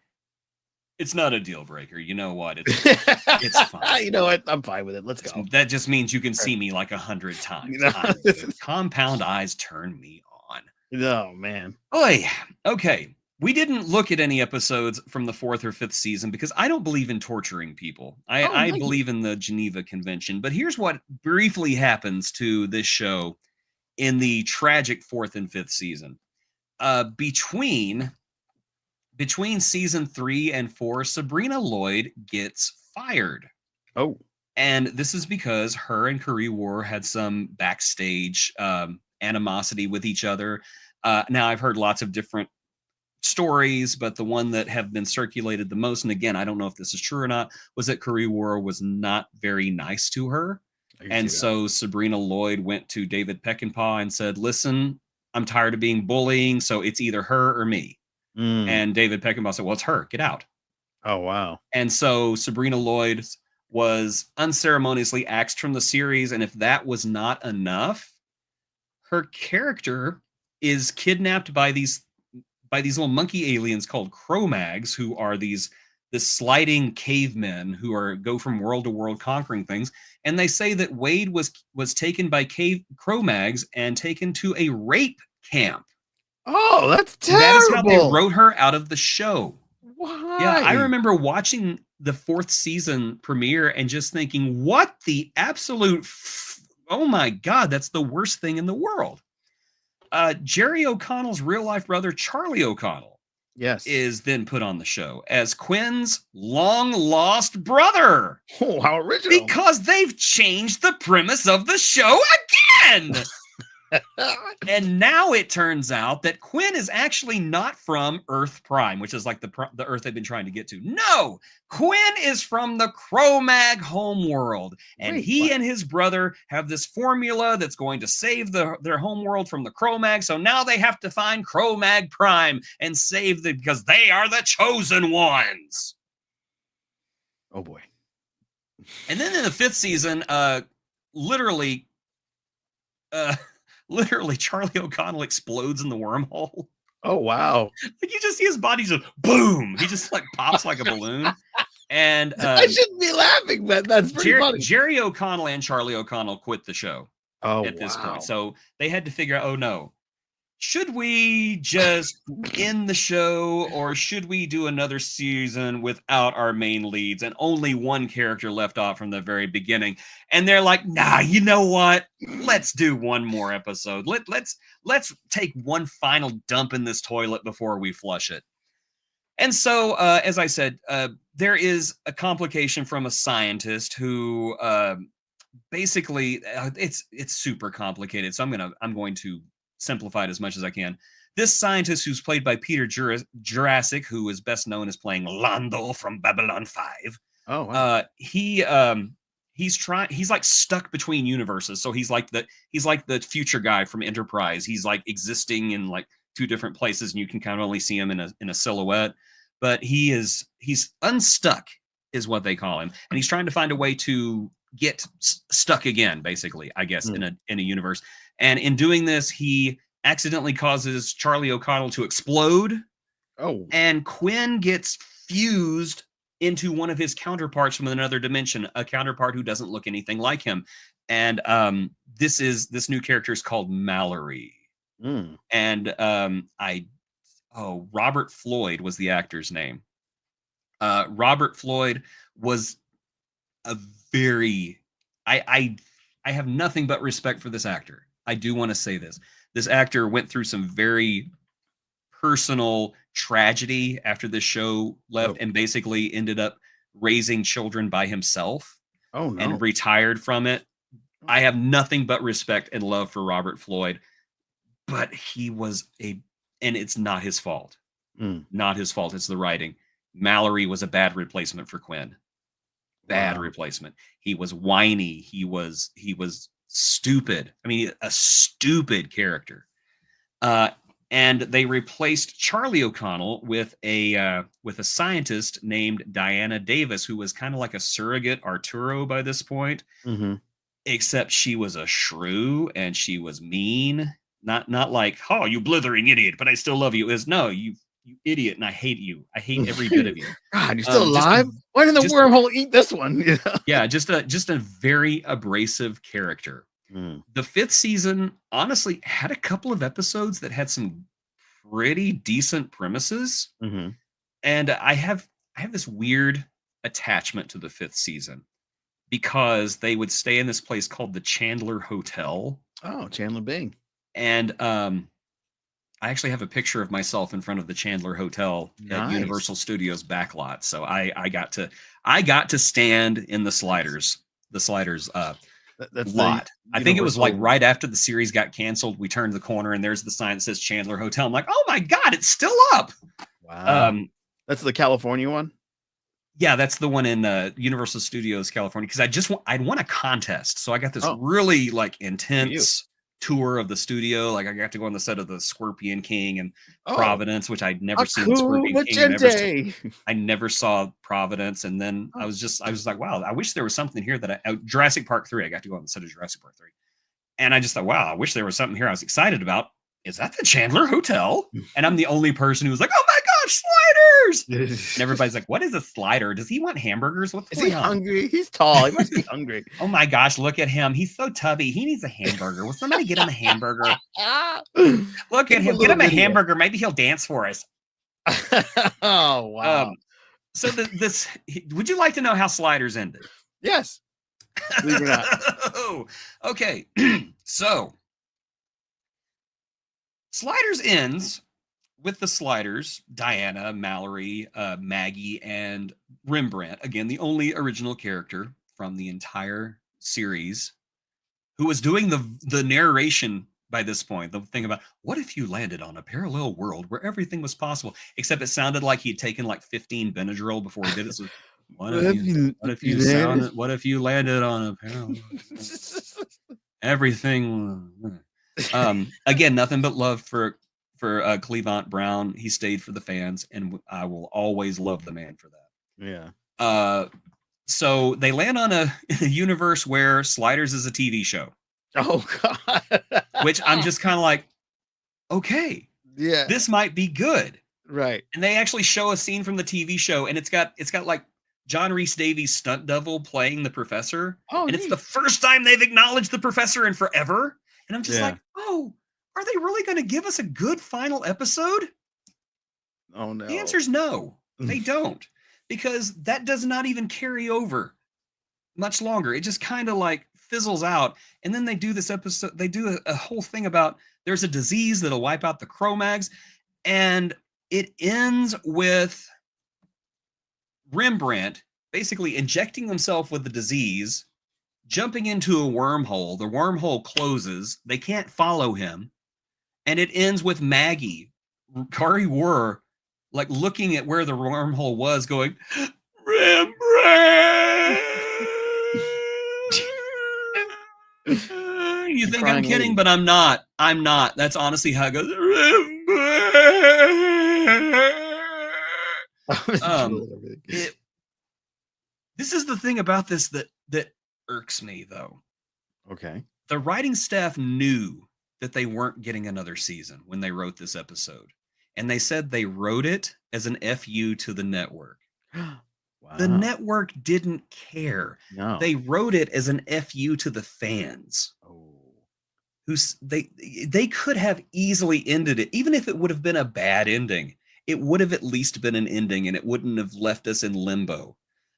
it's not a deal breaker. You know what? It's fine. You know what? I'm fine with it. Let's go. That just means you can see me like 100 times. You know? I'm good. Compound eyes turn me on. Oh man. Oy, okay. We didn't look at any episodes from the 4th or 5th season because I don't believe in torturing people. I Nice. believe in the Geneva Convention. But here's what briefly happens to this show in the tragic 4th and 5th season. Between season 3 and 4, Sabrina Lloyd gets fired. Oh. And this is because her and Curry War had some backstage animosity with each other. Now, I've heard lots of different stories, but the one that have been circulated the most, and again, I don't know if this is true or not, was that Curry War was not very nice to her. And so Sabrina Lloyd went to David Peckinpah and said, listen, I'm tired of being bullying, so it's either her or me. And David Peckinpah said, well, it's her. Get out. Oh, wow. And so Sabrina Lloyd was unceremoniously axed from the series. And if that was not enough, her character is kidnapped by these little monkey aliens called Cro-Mags, who are this sliding cavemen who go from world to world conquering things. And they say that Wade was taken by Cro-Mags and taken to a rape camp. Oh, that's terrible. That is how they wrote her out of the show. Why? Yeah, I remember watching the 4th season premiere and just thinking, what the absolute, oh my God, that's the worst thing in the world. Jerry O'Connell's real life brother, Charlie O'Connell, is then put on the show as Quinn's long lost brother. Oh, how original. Because they've changed the premise of the show again. And now it turns out that Quinn is actually not from Earth Prime, which is like the Earth they've been trying to get to. No, Quinn is from the Cro-Mag homeworld. And he and his brother have this formula that's going to save their homeworld from the Cro-Mag. So now they have to find Cro-Mag Prime and save them because they are the chosen ones. Oh, boy. And then in the 5th season, literally Charlie O'Connell explodes in the wormhole. Oh wow! Like you just see his body just boom. He just like pops like a balloon. And I shouldn't be laughing, but that's pretty funny. Jerry O'Connell and Charlie O'Connell quit the show Oh at this wow! point. So they had to figure out, oh no, should we just end the show or should we do another season without our main leads and only one character left off from the very beginning? And they're like, nah, you know what? Let's do one more episode. Let's take one final dump in this toilet before we flush it. And so, as I said, there is a complication from a scientist who basically it's super complicated. So I'm going to simplify it as much as I can. This scientist, who's played by Peter Jurassic, who is best known as playing Lando from Babylon 5. Oh wow! He's like stuck between universes. So he's like the future guy from Enterprise. He's like existing in like two different places, and you can kind of only see him in a silhouette. But he's unstuck, is what they call him, and he's trying to find a way to get stuck again, basically, I guess, in a universe. And in doing this, he accidentally causes Charlie O'Connell to explode. Oh, and Quinn gets fused into one of his counterparts from another dimension, a counterpart who doesn't look anything like him. And this new character is called Mallory. And Robert Floyd was the actor's name. Robert Floyd was a very I have nothing but respect for this actor. I do want to say this. This actor went through some very personal tragedy after this show left and basically ended up raising children by himself and retired from it. I have nothing but respect and love for Robert Floyd, but and it's not his fault. Not his fault. It's the writing. Mallory was a bad replacement for Quinn. Bad replacement. He was whiny. He was stupid. I mean, a stupid character. And they replaced Charlie O'Connell with a scientist named Diana Davis, who was kind of like a surrogate Arturo by this point. Except she was a shrew and she was mean. Not like, oh, you blithering idiot, but I still love you. Is no, you idiot, and I hate you. I hate every bit of you. God, you're still alive? Why did the wormhole eat this one? Yeah, just a very abrasive character. The 5th season honestly had a couple of episodes that had some pretty decent premises. And I have this weird attachment to the 5th season because they would stay in this place called the Chandler Hotel. Oh, Chandler Bing. And I actually have a picture of myself in front of the Chandler Hotel at Universal Studios backlot. So I got to stand in the sliders. That's lot. I think it was like right after the series got canceled. We turned the corner and there's the sign that says Chandler Hotel. I'm like, oh my God, it's still up. Wow. That's the California one. Yeah, that's the one in Universal Studios, California. Because I'd won a contest, so I got this really like intense tour of the studio. Like I got to go on the set of the Scorpion King and Providence, which I'd never seen. Scorpion King. I never saw Providence, and then I was like, wow, I wish there was something here that Jurassic Park 3. I got to go on the set of Jurassic Park 3, and I just thought, wow, I wish there was something here I was excited about. Is that the Chandler Hotel? And I'm the only person who was like, oh my gosh, sliders! And everybody's like, what is a slider? Does he want hamburgers? What's going on? Hungry? He's tall. He must be hungry. Oh my gosh, look at him. He's so tubby. He needs a hamburger. Will somebody get him a hamburger? Look at him. Get him a hamburger. Maybe he'll dance for us. Oh, wow. So would you like to know how Sliders ended? Yes. Believe it or not. Oh, okay. So Sliders ends with the Sliders, Diana, Mallory, Maggie, and Rembrandt. Again, the only original character from the entire series who was doing the narration by this point. The thing about, what if you landed on a parallel world where everything was possible? Except it sounded like he'd taken like 15 Benadryl before he did it. So what if you landed on a parallel everything... Again, nothing but love for Cleavant Brown. He stayed for the fans, and I will always love the man for that. Yeah. So they land on a universe where Sliders is a TV show. Oh God. Which I'm just kind of like, okay. Yeah. This might be good. Right. And they actually show a scene from the TV show, and it's got like John Rhys Davies' stunt double playing the professor. Oh, And it's neat. the first time they've acknowledged the professor in forever. And I'm just Yeah. like, oh, are they really going to give us a good final episode? Oh no. The answer is no, they don't, because that does not even carry over much longer. It just kind of like fizzles out. And then they do this episode, they do a whole thing about there's a disease that'll wipe out the Cro-Mags. And it ends with Rembrandt basically injecting himself with the disease, jumping into a wormhole. The wormhole closes. They can't follow him. And it ends with Maggie, Kari Wurr, like looking at where the wormhole was, going, Rembrandt. You think I'm crying kidding, lady. but I'm not. I'm not. That's honestly how it goes. This is the thing about this that irks me, though. Okay. The writing staff knew that they weren't getting another season when they wrote this episode. And they said they wrote it as an FU to the network. Wow. The network didn't care. No. They wrote it as an FU to the fans. Oh. They could have easily ended it, even if it would have been a bad ending. It would have at least been an ending, and it wouldn't have left us in limbo.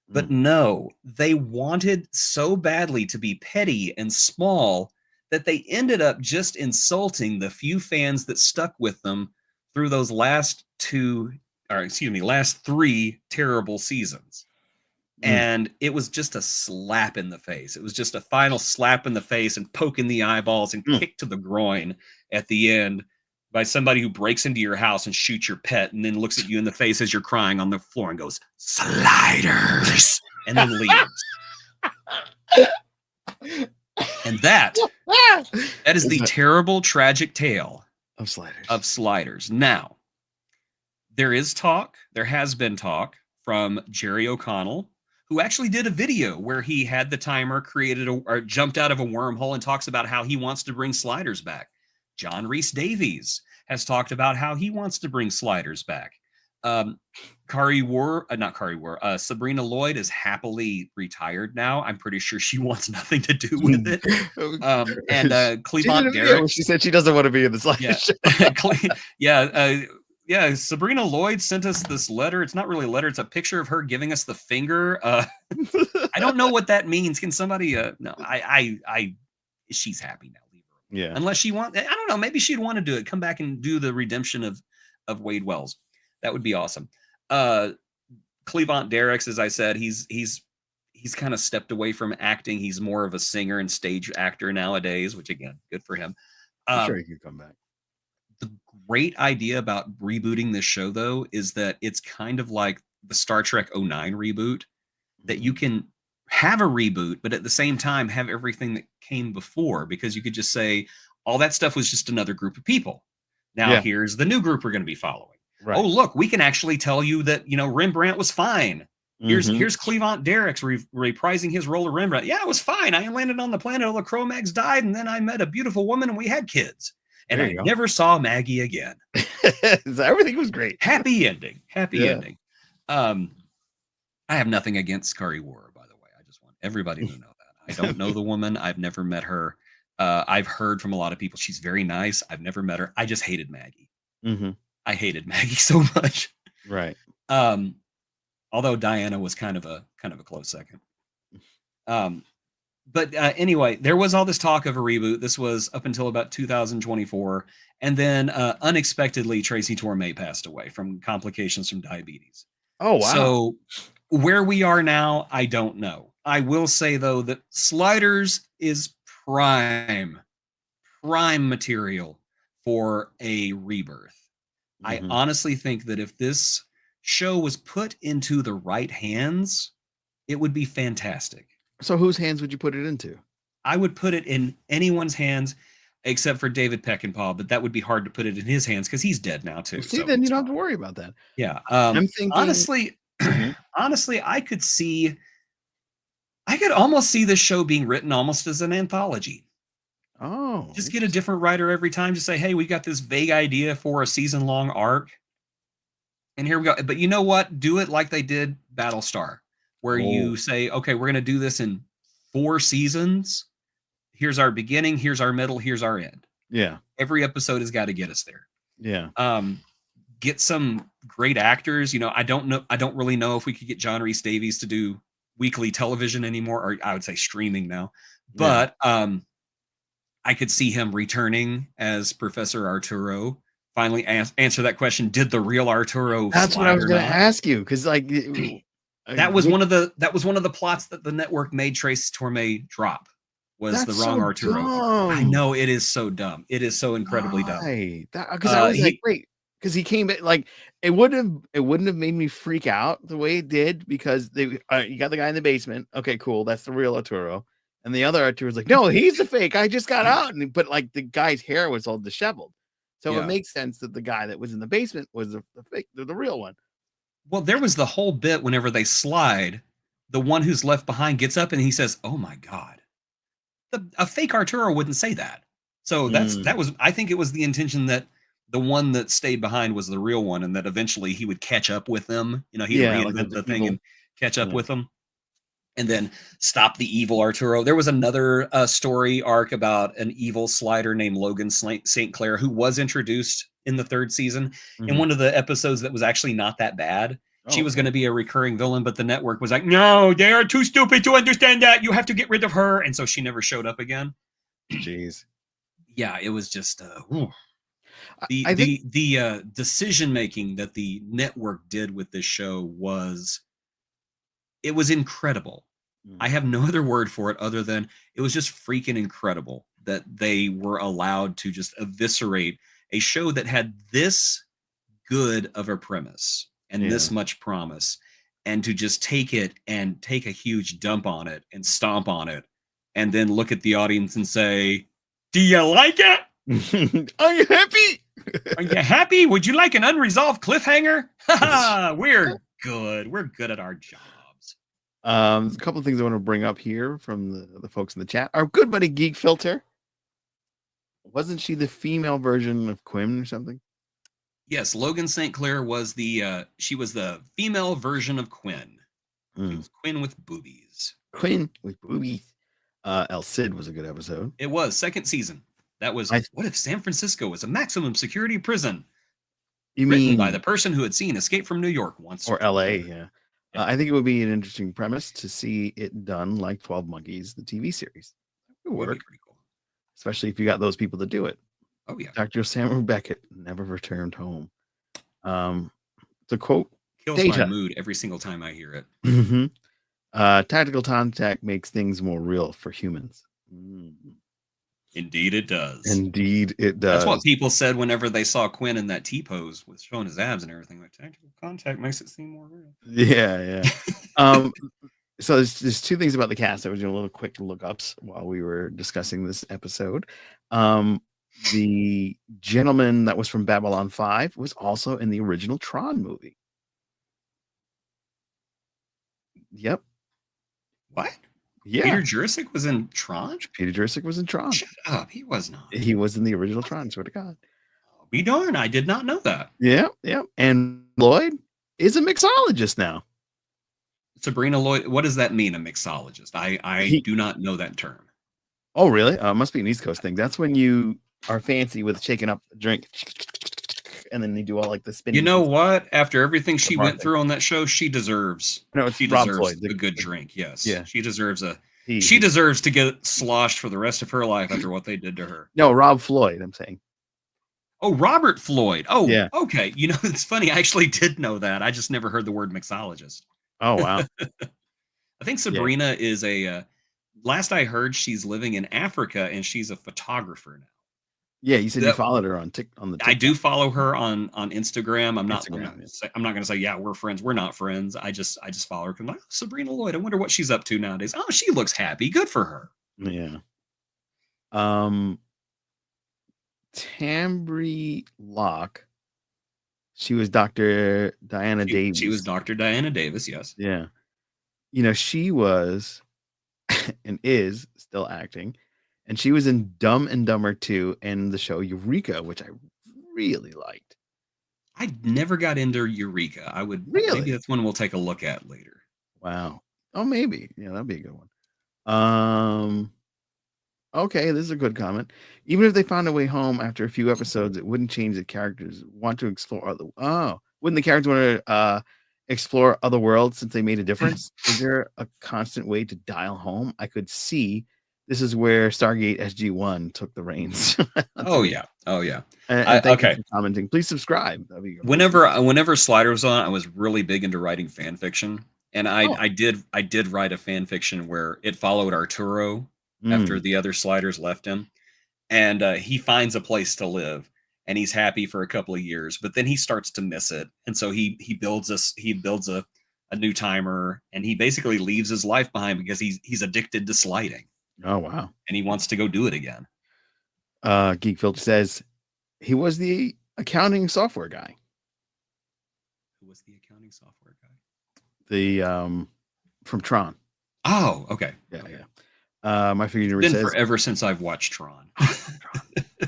But no, they wanted so badly to be petty and small that they ended up just insulting the few fans that stuck with them through those last three terrible seasons. And it was just a slap in the face. It was just a final slap in the face and poke in the eyeballs and kick to the groin at the end by somebody who breaks into your house and shoots your pet and then looks at you in the face as you're crying on the floor and goes, sliders, and then leaves. And that is the terrible, tragic tale of Sliders. Now, there has been talk from Jerry O'Connell, who actually did a video where he had the timer created or jumped out of a wormhole and talks about how he wants to bring Sliders back. John Rhys Davies has talked about how he wants to bring Sliders back. Sabrina Lloyd is happily retired now. I'm pretty sure she wants nothing to do with it. And Cleavant Derricks, she said she doesn't want to be in the Sliders show. Sabrina Lloyd sent us this letter. It's not really a letter. It's a picture of her giving us the finger. I don't know what that means. Can somebody, no, she's happy now. Yeah. Unless she I don't know, maybe she'd want to do it. Come back and do the redemption of Wade Wells. That would be awesome. Cleavant Derricks, as I said, he's kind of stepped away from acting. He's more of a singer and stage actor nowadays, which again, good for him. I'm sure he could come back. The great idea about rebooting this show, though, is that it's kind of like the Star Trek 09 reboot, that you can have a reboot, but at the same time have everything that came before, because you could just say all that stuff was just another group of people. Now here's the new group we're going to be following. Right. Oh, look, we can actually tell you that, Rembrandt was fine. Here's Cleavant Derricks reprising his role of Rembrandt. Yeah, it was fine. I landed on the planet, all the Cro-Mags died, and then I met a beautiful woman and we had kids. And I never saw Maggie again. Everything was great. Happy ending. Happy ending. I have nothing against Kari Wurr, by the way. I just want everybody to know that. I don't know the woman. I've never met her. I've heard from a lot of people she's very nice. I've never met her. I just hated Maggie. I hated Maggie so much. Right. Although Diana was kind of a close second. But anyway, there was all this talk of a reboot. This was up until about 2024. And then unexpectedly, Tracy Torme passed away from complications from diabetes. Oh, wow. So where we are now, I don't know. I will say, though, that Sliders is prime material for a rebirth. I honestly think that if this show was put into the right hands, it would be fantastic. So whose hands would you put it into? I would put it in anyone's hands except for David Peckinpah, but that would be hard to put it in his hands because he's dead now too. See, so then you don't have to worry about that. Yeah. I'm thinking honestly, I could almost see this show being written almost as an anthology. Oh, Just get a different writer every time. Just say, hey, we got this vague idea for a season-long arc. And here we go. But you know what? Do it like they did Battlestar, where you say, okay, we're going to do this in 4 seasons. Here's our beginning. Here's our middle. Here's our end. Yeah. Every episode has got to get us there. Yeah. Get some great actors. I don't really know if we could get John Rhys Davies to do weekly television anymore, or I would say streaming now. But I could see him returning as Professor Arturo. Finally answer that question. Did the real Arturo? That's what I was going to ask you, because that was one of the plots that the network made Trace Torme drop. Was the wrong Arturo? Dumb. I know, it is so dumb. It is so incredibly dumb. Because I was like, wait, because he came like it wouldn't have made me freak out the way it did, because you got the guy in the basement. Okay, cool, that's the real Arturo. And the other Arturo's like, no, he's the fake. I just got out. But like the guy's hair was all disheveled. So it makes sense that the guy that was in the basement was the fake, the real one. Well, there was the whole bit whenever they slide, the one who's left behind gets up and he says, "Oh my God." A fake Arturo wouldn't say that. So that was, I think it was the intention that the one that stayed behind was the real one, and that eventually he would catch up with them. He'd reinvent like the thing and catch up with them. And then stop the evil Arturo. There was another story arc about an evil slider named Logan St. Clair, who was introduced in the 3rd season in one of the episodes that was actually not that bad. She was going to be a recurring villain, but the network was like, no, they are too stupid to understand that. You have to get rid of her. And so she never showed up again. Jeez. Yeah, it was just the decision making that the network did with this show was incredible. I have no other word for it other than it was just freaking incredible that they were allowed to just eviscerate a show that had this good of a premise and this much promise, and to just take it and take a huge dump on it and stomp on it, and then look at the audience and say, do you like it? Are you happy? Are you happy? Would you like an unresolved cliffhanger? We're good. We're good at our jobs. A couple of things I want to bring up here from the folks in the chat. Our good buddy Geek Filter. Wasn't she the female version of Quinn or something? Yes, Logan St. Clair was she was the female version of Quinn. She was Quinn with boobies. Quinn with boobies. El Cid was a good episode. It was 2nd season. That was what if San Francisco was a maximum security prison? You written mean by the person who had seen Escape from New York once, or LA? Yeah. I think it would be an interesting premise to see it done like 12 Monkeys, the TV series. It would work. Pretty cool. Especially if you got those people to do it. Oh, yeah. Dr. Samuel Beckett never returned home. The quote kills my mood every single time I hear it. Tactical contact makes things more real for humans. Indeed, it does. Indeed, it does. That's what people said whenever they saw Quinn in that T-pose with showing his abs and everything. Like, tactical contact makes it seem more real. Yeah. So there's 2 things about the cast. I was doing a little quick lookups while we were discussing this episode. The gentleman that was from Babylon 5 was also in the original Tron movie. Yep. What? Yeah. Peter Jurasik was in Tron? Peter Jurasik was in Tron. Shut up. He was not. He was in the original Tron, swear to God. Be darn, I did not know that. Yeah. And Lloyd is a mixologist now. Sabrina Lloyd, what does that mean, a mixologist? I do not know that term. Oh, really? Must be an East Coast thing. That's when you are fancy with shaking up a drink, and then they do all like the spinning. You know what? After everything she went through on that show, she deserves. She deserves a good drink. Yes. Yeah. She deserves she deserves to get sloshed for the rest of her life after what they did to her. No, Rob Floyd, I'm saying. Oh, Robert Floyd. Oh, yeah. Okay. It's funny. I actually did know that. I just never heard the word mixologist. Oh, wow. I think Sabrina is last I heard, she's living in Africa and she's a photographer now. Yeah, you said you followed her on the TikTok. I do follow her on Instagram. I'm not going to say, yeah, we're friends. We're not friends. I just follow her because I'm like, Sabrina Lloyd. I wonder what she's up to nowadays. Oh, she looks happy. Good for her. Yeah. Tambry Locke. She was Dr. Diana Davis. She was Dr. Diana Davis, yes. Yeah. She was and is still acting and she was in Dumb and Dumber 2 and the show Eureka, which I really liked. I never got into Eureka. I would maybe Really? that's one we'll take a look at later. Wow. Oh, maybe. Yeah, that'd be a good one. Okay, this is a good comment. Even if they found a way home after a few episodes, it wouldn't change the characters want to explore other. Oh, wouldn't the characters want to explore other worlds since they made a difference? Is there a constant way to dial home? I could see this is where Stargate SG-1 took the reins. Oh yeah. Oh yeah. And thank you Okay. for commenting. Please subscribe. That'd be Whenever Slider was on, I was really big into writing fan fiction, and Oh. I did write a fan fiction where it followed Arturo after Mm. the other Sliders left him, and he finds a place to live, and he's happy for a couple of years, but then he starts to miss it, and so he builds a new timer, and he basically leaves his life behind because he's addicted to sliding, Oh wow. and he wants to go do it again. Geek Filter says he was the accounting software guy. Who was the accounting software guy? The from Tron. Oh, okay. Yeah, Okay. yeah. My figure Been says forever since I've watched Tron. I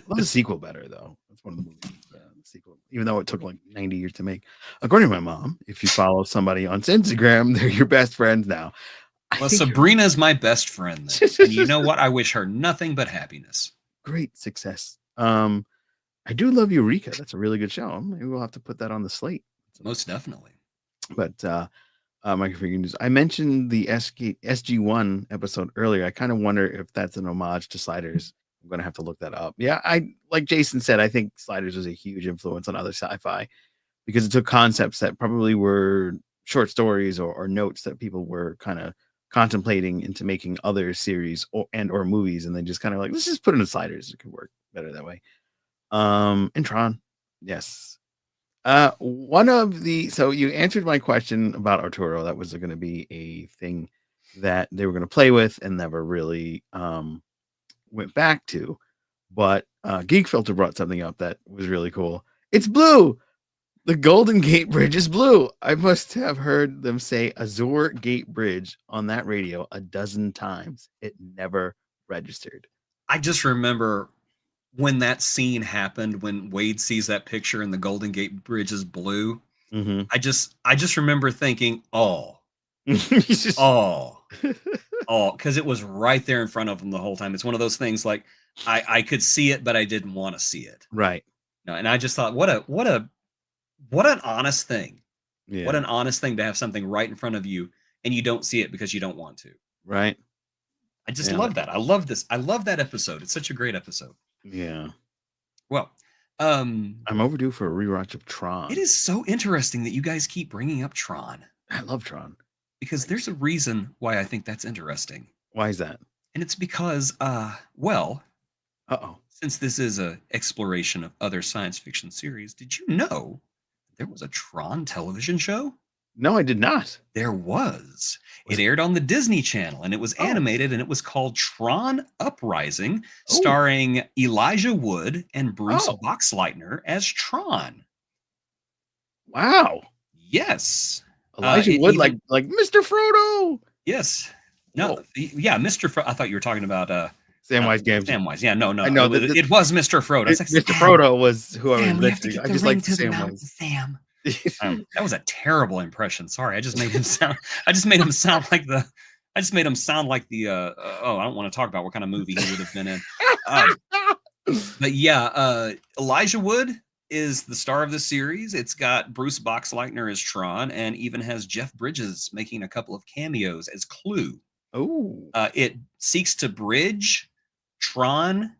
love the sequel better though. That's one of the movies. The sequel, even though it took like 90 years to make. According to my mom, if you follow somebody on Instagram, they're your best friends now. Well, Sabrina's my best friend, then. And you know what? I wish her nothing but happiness. Great success. I do love Eureka. That's a really good show. Maybe we'll have to put that on the slate. Most definitely. But Mike Figure News, I mentioned the SG-1 episode earlier. I kind of wonder if that's an homage to Sliders. I'm gonna have to look that up. Yeah, I like Jason said, I think Sliders was a huge influence on other sci-fi because it took concepts that probably were short stories or notes that people were kind of contemplating into making other series or movies, and then just kind of like, let's just put it in Sliders. It could work better that way. And Tron, yes. One of the so you answered my question about Arturo. That was going to be a thing that they were going to play with and never really went back to. But Geek Filter brought something up that was really cool. It's blue. The Golden Gate Bridge is blue. I must have heard them say Azure Gate Bridge on that radio a dozen times. It never registered. I just remember when that scene happened, when Wade sees that picture and the Golden Gate Bridge is blue. Mm-hmm. I just remember thinking, oh, because it was right there in front of him the whole time. It's one of those things like I could see it, but I didn't want to see it. Right. No, and I just thought, what an honest thing. Yeah. What an honest thing to have something right in front of you and you don't see it because you don't want to. Right. I just love that. I love this. I love that episode. It's such a great episode. Yeah. Well, I'm overdue for a rewatch of Tron. it is so interesting that you guys keep bringing up Tron I love Tron. because there's a reason why I think that's interesting. Why is that? And it's because, Uh-oh. since this is a exploration of other science fiction series, did you know there was a Tron television show? No, I did not. There was. It aired on the Disney Channel, and it was Oh. animated, and it was called Tron Uprising, Oh. starring Elijah Wood and Bruce Oh. Boxleitner as Tron. Wow. Yes. Elijah it Wood, even- like Mr. Frodo. Yes. No. Whoa. Yeah, Mr. I thought you were talking about Samwise Gamgee. Samwise. Yeah, no. I know It was Mr. Frodo. It's like, Mr. Frodo was who I was Sam, we have to listening. get I the just ring like to the mountain, Samwise. Sam. That was a terrible impression. Sorry, I just made him sound. I just made him sound like the. I just made him sound like the. Oh, I don't want to talk about what kind of movie he would have been in. But yeah, Elijah Wood is the star of the series. It's got Bruce Boxleitner as Tron, and even has Jeff Bridges making a couple of cameos as Clue. Oh. It seeks to bridge Tron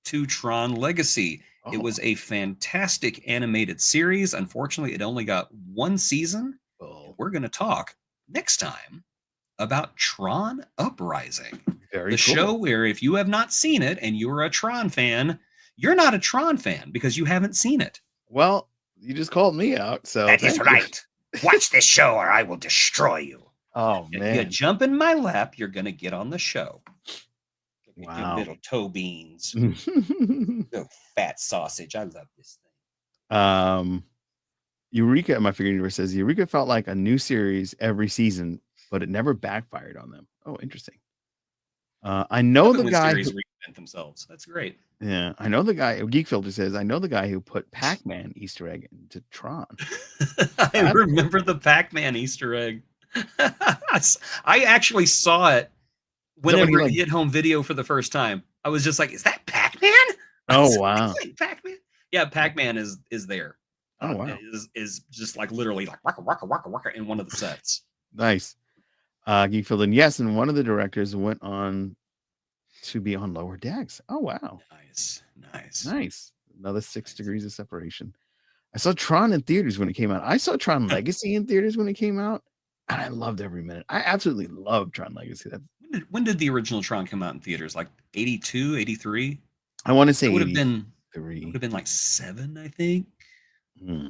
to Tron Legacy. It was a fantastic animated series. Unfortunately, it only got one season. Oh, We're going to talk next time about Tron Uprising, very the cool. show where if you have not seen it and you're a Tron fan, you're not a Tron fan because you haven't seen it. Well, you just called me out, so That is thank you. right. Watch this show or I will destroy you. Oh You man. jump in my lap, you're going to get on the show. You Wow. little toe beans. Oh, fat sausage. I love this thing. Eureka, my figure universe says Eureka felt like a new series every season, but it never backfired on them. Oh, interesting. I know Love it the when guy. series reinvent themselves. That's great. Yeah, I know the guy. Geek Filter says, "I know the guy who put Pac-Man Easter egg into Tron." I That's remember the Pac-Man Easter egg. I actually saw it Is that when he whenever it like? hit home video for the first time. I was just like, "Is that Pac-Man?" I Oh was wow! like, Pac-Man. Yeah, Pac-Man is there. Oh wow! Is just like literally like waka waka waka waka in one of the sets. Nice. Geek Filter, yes, and one of the directors went on to be on Lower Decks. Oh wow! Nice. Nice. Another 6 degrees of separation. I saw Tron in theaters when it came out. I saw Tron Legacy in theaters when it came out, and I loved every minute. I absolutely love Tron Legacy. When did the original Tron come out in theaters? Like 82, 83? I want to say I would have been 83. like 7, I think. Hmm.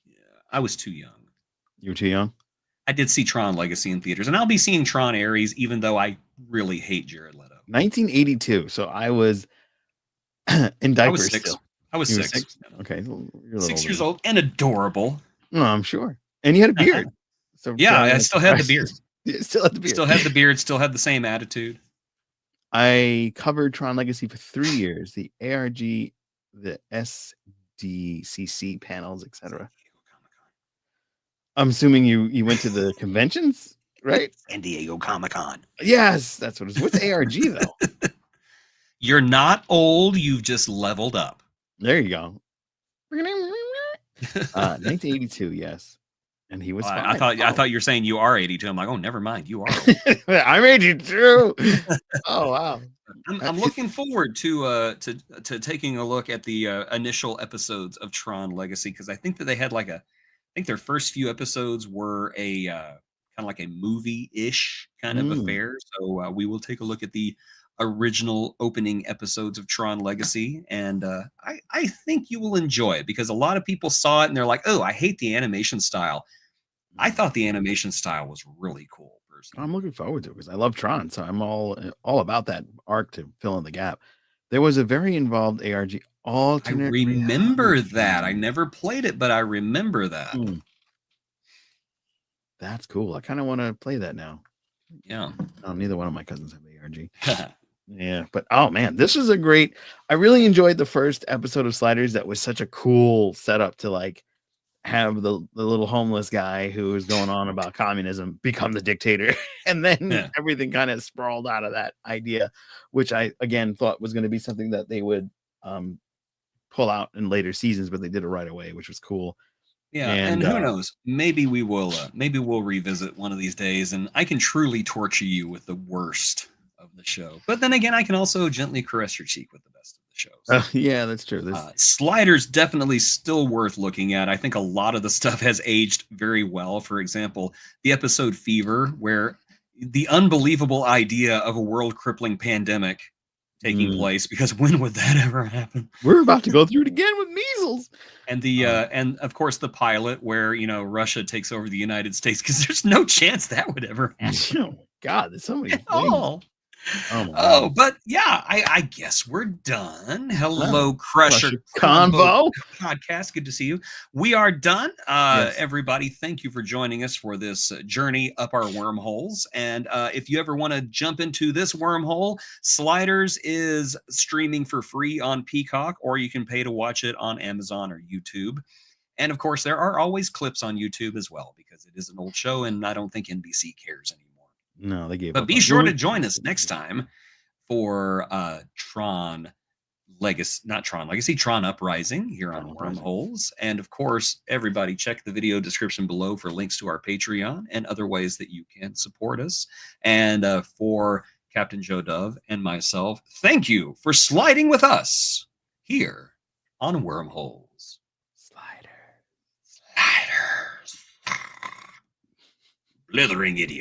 Yeah, I was too young. You were too young. I did see Tron Legacy in theaters, and I'll be seeing Tron Ares, even though I really hate Jared Leto. 1982. So I was in I diapers was 6. still. I was You were 6. Okay, you're a little 6 years older. old and adorable. No, I'm sure. And you had a beard. So Yeah, Tron I was still had the beard. You still had the beard. Still had the beard. Still had the same attitude. I covered Tron Legacy for 3 years. The ARG, the SDCC panels, etc. I'm assuming you went to the conventions, right? San Diego Comic-Con. Yes, that's what it is. What's ARG though? You're not old. You've just leveled up. There you go. 1982, yes. And he was fine. I thought you were saying you are 82. I'm like, oh, never mind. You are old. I'm 82. Oh wow. I'm looking forward to taking a look at the initial episodes of Tron Legacy, because I think that they had I think their first few episodes were a kind of like a movie-ish kind of affair. So we will take a look at the original opening episodes of Tron Legacy, and I think you will enjoy it, because a lot of people saw it and they're like, oh, I hate the animation style. I thought the animation style was really cool. Personally. I'm looking forward to it because I love Tron, so I'm all about that arc to fill in the gap. There was a very involved ARG alternate. I remember that. I never played it, but I remember that. That's cool. I kind of want to play that now. Yeah. Neither one of my cousins have ARG. Yeah, but oh man, this was a great. I really enjoyed the first episode of Sliders. That was such a cool setup to have the little homeless guy who was going on about communism become the dictator, and then everything kind of sprawled out of that idea, which I again thought was going to be something that they would pull out in later seasons, but they did it right away, which was cool. Yeah, and who knows? Maybe we'll revisit one of these days, and I can truly torture you with the worst of the show. But then again, I can also gently caress your cheek with the best of the show. So, yeah, that's true. Sliders definitely still worth looking at. I think a lot of the stuff has aged very well. For example, the episode Fever, where the unbelievable idea of a world-crippling pandemic taking place, because when would that ever happen? We're about to go through it again with measles. And the and of course the pilot where Russia takes over the United States, because there's no chance that would ever happen. Oh God, there's so many things. Oh, but yeah, I guess we're done. Hello, Crusher Convo podcast. Good to see you. We are done. Yes. Everybody, thank you for joining us for this journey up our wormholes. And if you ever want to jump into this wormhole, Sliders is streaming for free on Peacock, or you can pay to watch it on Amazon or YouTube. And of course, there are always clips on YouTube as well, because it is an old show, and I don't think NBC cares anymore. No, they gave up. But be sure to join us next time for Tron Legacy, Tron Uprising here on Wormholes. And of course, everybody check the video description below for links to our Patreon and other ways that you can support us. And for Captain Joe Dove and myself, thank you for sliding with us here on Wormholes. Sliders. Blithering idiot.